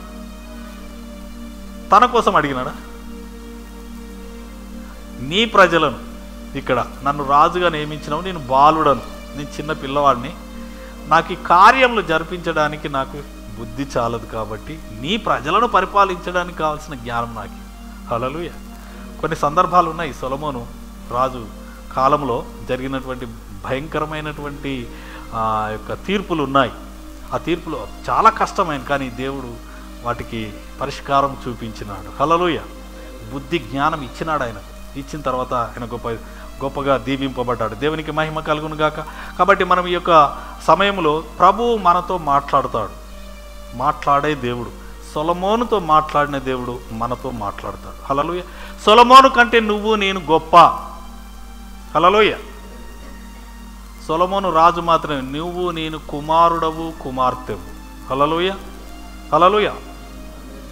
తన కోసం అడిగినాడా? నీ ప్రజలను, ఇక్కడ నన్ను రాజుగా నియమించినావు, నేను బాలుడను, నేను చిన్న పిల్లవాడిని, నాకు ఈ కార్యములు జరిపించడానికి నాకు బుద్ధి చాలదు, కాబట్టి నీ ప్రజలను పరిపాలించడానికి కావాల్సిన జ్ఞానం నాకు. హల్లెలూయా. కొన్ని సందర్భాలు ఉన్నాయి సొలొమోను రాజు కాలంలో జరిగినటువంటి భయంకరమైనటువంటి యొక్క తీర్పులు ఉన్నాయి. ఆ తీర్పులు చాలా కష్టమైన, కానీ దేవుడు వాటికి పరిష్కారం చూపించినాడు. హల్లెలూయా. బుద్ధి జ్ఞానం ఇచ్చినాడు ఆయనకు. ఇచ్చిన తర్వాత ఆయన గొప్పగా దీవింపబడ్డాడు. దేవునికి మహిమ కలుగును గాక. కాబట్టి మనం ఈ యొక్క సమయంలో ప్రభువు మనతో మాట్లాడతాడు. మాట్లాడే దేవుడు. సొలొమోనుతో మాట్లాడిన దేవుడు మనతో మాట్లాడతాడు. హల్లెలూయా. సొలొమోను కంటే నువ్వు నేను గొప్ప. హల్లెలూయా. సొలొమోను రాజు మాత్రమే, నువ్వు నేను కుమారుడవు, కుమార్తెవు. Hallelujah. Hallelujah.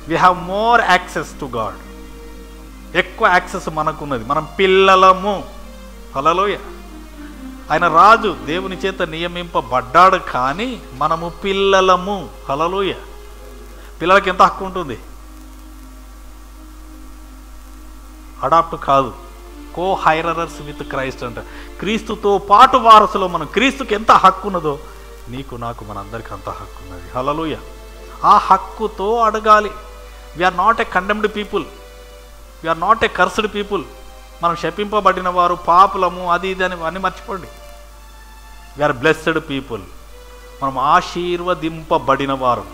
We have more access to God. ఎక్కువ యాక్సెస్ మనకున్నది. మనం పిల్లలము. హల్లెలూయా. ఆయన రాజు, దేవుని చేత నియమింపబడ్డాడు. కానీ మనము పిల్లలము. హల్లెలూయా. పిల్లలకి ఎంత హక్కు ఉంటుంది? అడాప్ట్ కాదు, కో హైరర్స్ విత్ క్రైస్ట్ అంట. క్రీస్తుతో పాటు వారసులో మనం. క్రీస్తుకి ఎంత హక్కు ఉన్నదో నీకు నాకు మనందరికీ అంత హక్కు ఉన్నది. హల్లెలూయా. ఆ హక్కుతో అడగాలి. We are not a condemned people, we are not a cursed people. మనం శపింపబడిన వారు, పాపులము, అది ఇది అని అన్నీ మర్చిపోండి. We are blessed people. మనం ఆశీర్వదింపబడిన వారు,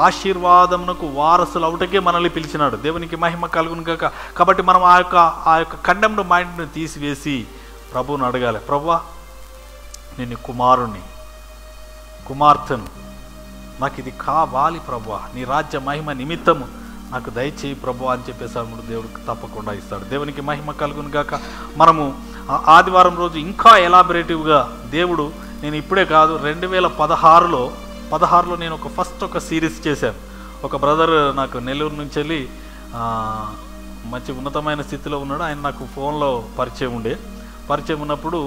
ఆశీర్వాదమునకు వారసులు అవుటకే మనల్ని పిలిచినాడు. దేవునికి మహిమ కలుగును గాక. కాబట్టి మనం ఆ యొక్క కండెమ్డ్ మైండ్ని తీసివేసి ప్రభువుని అడగాలి. ప్రభువా, నేను కుమారుణ్ణి, కుమార్తెను, నాకు ఇది కావాలి ప్రభువా, నీ రాజ్య మహిమ నిమిత్తము నాకు దయచేయి ప్రభువా అని చెప్పేసాడు. దేవుడికి తప్పకుండా ఇస్తాడు. దేవునికి మహిమ కలుగును గాక. మనము ఆదివారం రోజు ఇంకా ఎలాబరేటివ్గా దేవుడు, నేను ఇప్పుడే కాదు 2016లో నేను ఒక సిరీస్ చేశాను. ఒక బ్రదర్ నాకు నెల్లూరు నుంచి వెళ్ళి మంచి ఉన్నతమైన స్థితిలో ఉన్నాడు. ఆయన నాకు ఫోన్లో పరిచయం ఉన్నప్పుడు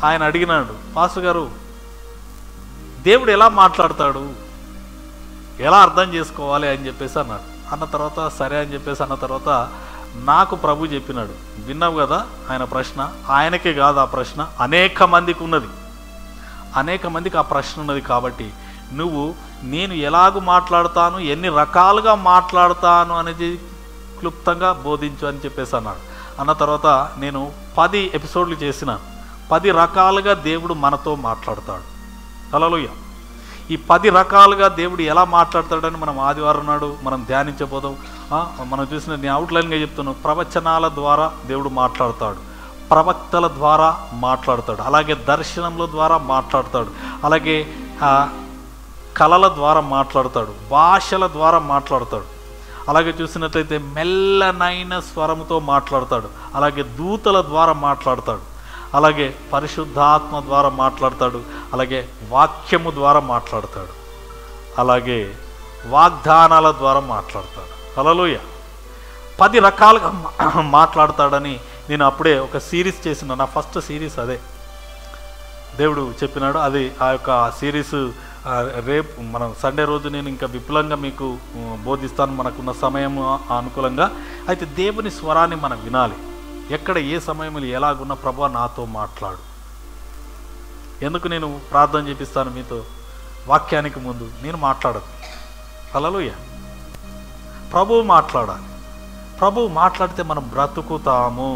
ఆయన అడిగినాడు, పాస్టర్ గారు, దేవుడు ఎలా మాట్లాడతాడు, ఎలా అర్థం చేసుకోవాలి అని చెప్పేసి అన్నాడు. అన్న తర్వాత సరే అని చెప్పేసి అన్న తర్వాత నాకు ప్రభు చెప్పినాడు, విన్నావు కదా ఆయన ప్రశ్న. ఆయనకే కాదు ఆ ప్రశ్న, అనేక మందికి ఉన్నది. అనేక మందికి ఆ ప్రశ్న ఉన్నది. కాబట్టి నువ్వు నేను ఎలాగూ మాట్లాడతాను, ఎన్ని రకాలుగా మాట్లాడతాను అనేది క్లుప్తంగా బోధించు అని చెప్పేసి అన్నాడు. అన్న తర్వాత నేను 10 ఎపిసోడ్లు చేసిన. 10 రకాలుగా దేవుడు మనతో మాట్లాడతాడు. హల్లెలూయా. ఈ 10 రకాలుగా దేవుడు ఎలా మాట్లాడతాడని మనం ఆదివారం నాడు మనం ధ్యానించబోదాం. మనం చూసిన నేను అవుట్లైన్గా చెప్తున్నాను. ప్రవచనాల ద్వారా దేవుడు మాట్లాడతాడు, ప్రవక్తల ద్వారా మాట్లాడతాడు, అలాగే దర్శనముల ద్వారా మాట్లాడతాడు, అలాగే కళల ద్వారా మాట్లాడతాడు, భాషల ద్వారా మాట్లాడతాడు, అలాగే చూసినట్లయితే మెల్లనైన స్వరముతో మాట్లాడతాడు, అలాగే దూతల ద్వారా మాట్లాడతాడు, అలాగే పరిశుద్ధాత్మ ద్వారా మాట్లాడతాడు, అలాగే వాక్యము ద్వారా మాట్లాడతాడు, అలాగే వాగ్దానాల ద్వారా మాట్లాడతాడు. హల్లెలూయా. 10 రకాలుగా మాట్లాడతాడని నేను అప్పుడే ఒక సిరీస్ చేసిన. నా ఫస్ట్ సిరీస్ అదే. దేవుడు చెప్పినాడు. అది ఆ యొక్క సిరీస్ రేపు మనం సండే రోజు నేను ఇంకా విపులంగా మీకు బోధిస్తాను, మనకున్న సమయం అనుకూలంగా. అయితే దేవుని స్వరాన్ని మనం వినాలి. ఎక్కడ ఏ సమయంలో ఎలాగున్న ప్రభువా నాతో మాట్లాడు. ఎందుకు నేను ప్రార్థన చేపిస్తాను మీతో వాక్యానికి ముందు, నేను మాట్లాడను. హల్లెలూయా. ప్రభువు మాట్లాడాలి. ప్రభువు మాట్లాడితే మనం బ్రతుకుతాము.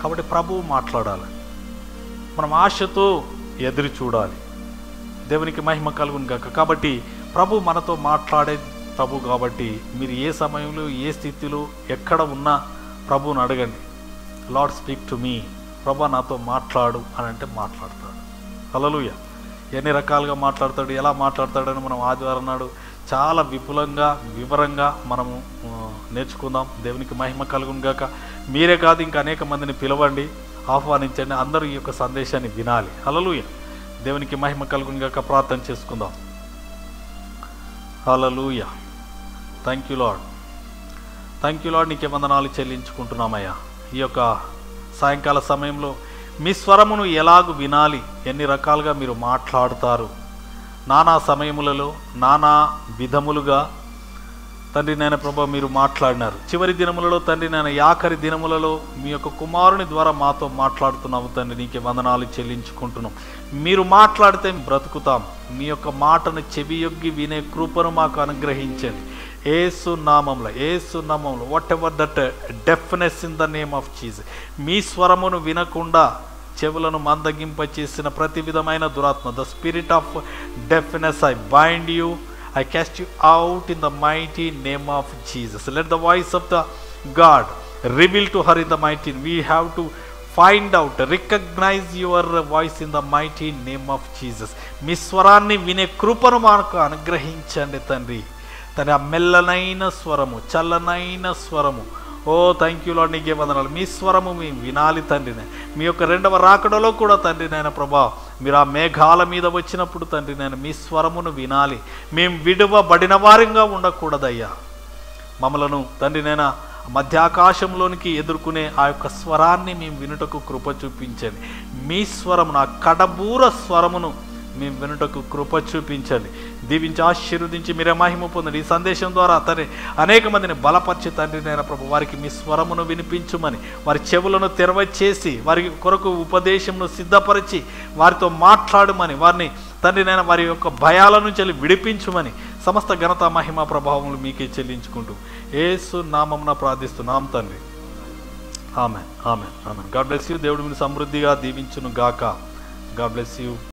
కాబట్టి ప్రభువు మాట్లాడాలి. మనం ఆశతో ఎదురు చూడాలి. దేవునికి మహిమ కలుగును గాక. కాబట్టి ప్రభు మనతో మాట్లాడే ప్రభు. కాబట్టి మీరు ఏ సమయంలో ఏ స్థితిలో ఎక్కడ ఉన్నా ప్రభువుని అడగండి. లార్డ్ స్పీక్ టు మీ, ప్రభు నాతో మాట్లాడు అని అంటే మాట్లాడతాడు. హల్లెలూయా. ఎన్ని రకాలుగా మాట్లాడతాడు, ఎలా మాట్లాడతాడని మనం ఆదివారం నాడు చాలా విపులంగా వివరంగా మనము నేర్చుకుందాం. దేవునికి మహిమ కలుగును గాక. మీరే కాదు ఇంకా అనేక మందిని పిలవండి, ఆహ్వానించండి. అందరూ ఈ యొక్క సందేశాన్ని వినాలి. హల్లెలూయా. దేవునికి మహిమ కలుగును గాక. ప్రార్థన చేసుకుందాం. Hallelujah. Thank you Lord. Thank you Lord. నీకే వందనాలు చెల్లించుకుంటున్నామయ్యా. ఈ యొక్క సాయంకాల సమయంలో మీ స్వరమును ఎలాగూ వినాలి, ఎన్ని రకాలుగా మీరు మాట్లాడతారు, నానా సమయములలో నానా విధములుగా తండ్రి నాయన ప్రభా మీరు మాట్లాడినారు. చివరి దినములలో తండ్రి నాయన ఆఖరి దినములలో మీ యొక్క కుమారుని ద్వారా మాతో మాట్లాడుతున్నాము తండ్రి. నీకే వందనాలు చెల్లించుకుంటున్నాం. మీరు మాట్లాడితే బ్రతుకుతాం. మీ యొక్క మాటను చెవియొగ్గి వినే కృపను మాకు అనుగ్రహించండి. యేసు నామములో whatever that deafness in the name of Jesus. మీ స్వరమును వినకుండా చెవులను మందగింపచేసిన ప్రతి విధమైన దురాత్మ, the spirit of deafness, I bind you, I cast you out in the mighty name of Jesus. Let the voice of the God reveal to her in the mighty name. We have to find out, recognize your voice in the mighty name of Jesus. మీ స్వరాన్ని వినే కృపను మనకు అనుగ్రహించండి తండ్రి. తన మెల్లనైన స్వరము, చల్లనైన స్వరము. ఓ థ్యాంక్ యూ లార్డ్. నీకే వందనాలు. మీ స్వరము మేము వినాలి తండ్రి. మీ యొక్క 2వ రాకడలో కూడా తండ్రి నాయన ప్రభా మీరు ఆ మేఘాల మీద వచ్చినప్పుడు తండ్రి నేను మీ స్వరమును వినాలి. మేము విడువబడిన వారిగా ఉండకూడదయ్యా. మమ్మలను తండ్రి నేను మధ్యాకాశంలోనికి ఎదుర్కొనే ఆ యొక్క స్వరాన్ని మేము వినుటకు కృప చూపించండి. మీ స్వరమును, ఆ కడబూర స్వరమును మేము వినుటకు కృప చూపించండి. దీవించి ఆశీర్వదించి మీరే మహిమ పొందండి. ఈ సందేశం ద్వారా తండ్రి అనేక మందిని బలపరిచి తండ్రి నైనా ప్రభు వారికి మీ స్వరమును వినిపించుమని, వారి చెవులను తెరవచేసి వారి కొరకు ఉపదేశమును సిద్ధపరిచి వారితో మాట్లాడమని, వారిని తండ్రి నైనా వారి యొక్క భయాల నుంచి వెళ్ళి విడిపించుమని, సమస్త ఘనత మహిమ ప్రభావములు మీకే చెల్లించుకుంటూ యేసు నామమున ప్రార్థిస్తున్నాం తండ్రి. Amen, amen, amen. God bless you. దేవుడు మీరు సమృద్ధిగా దీవించును గాక. God bless you.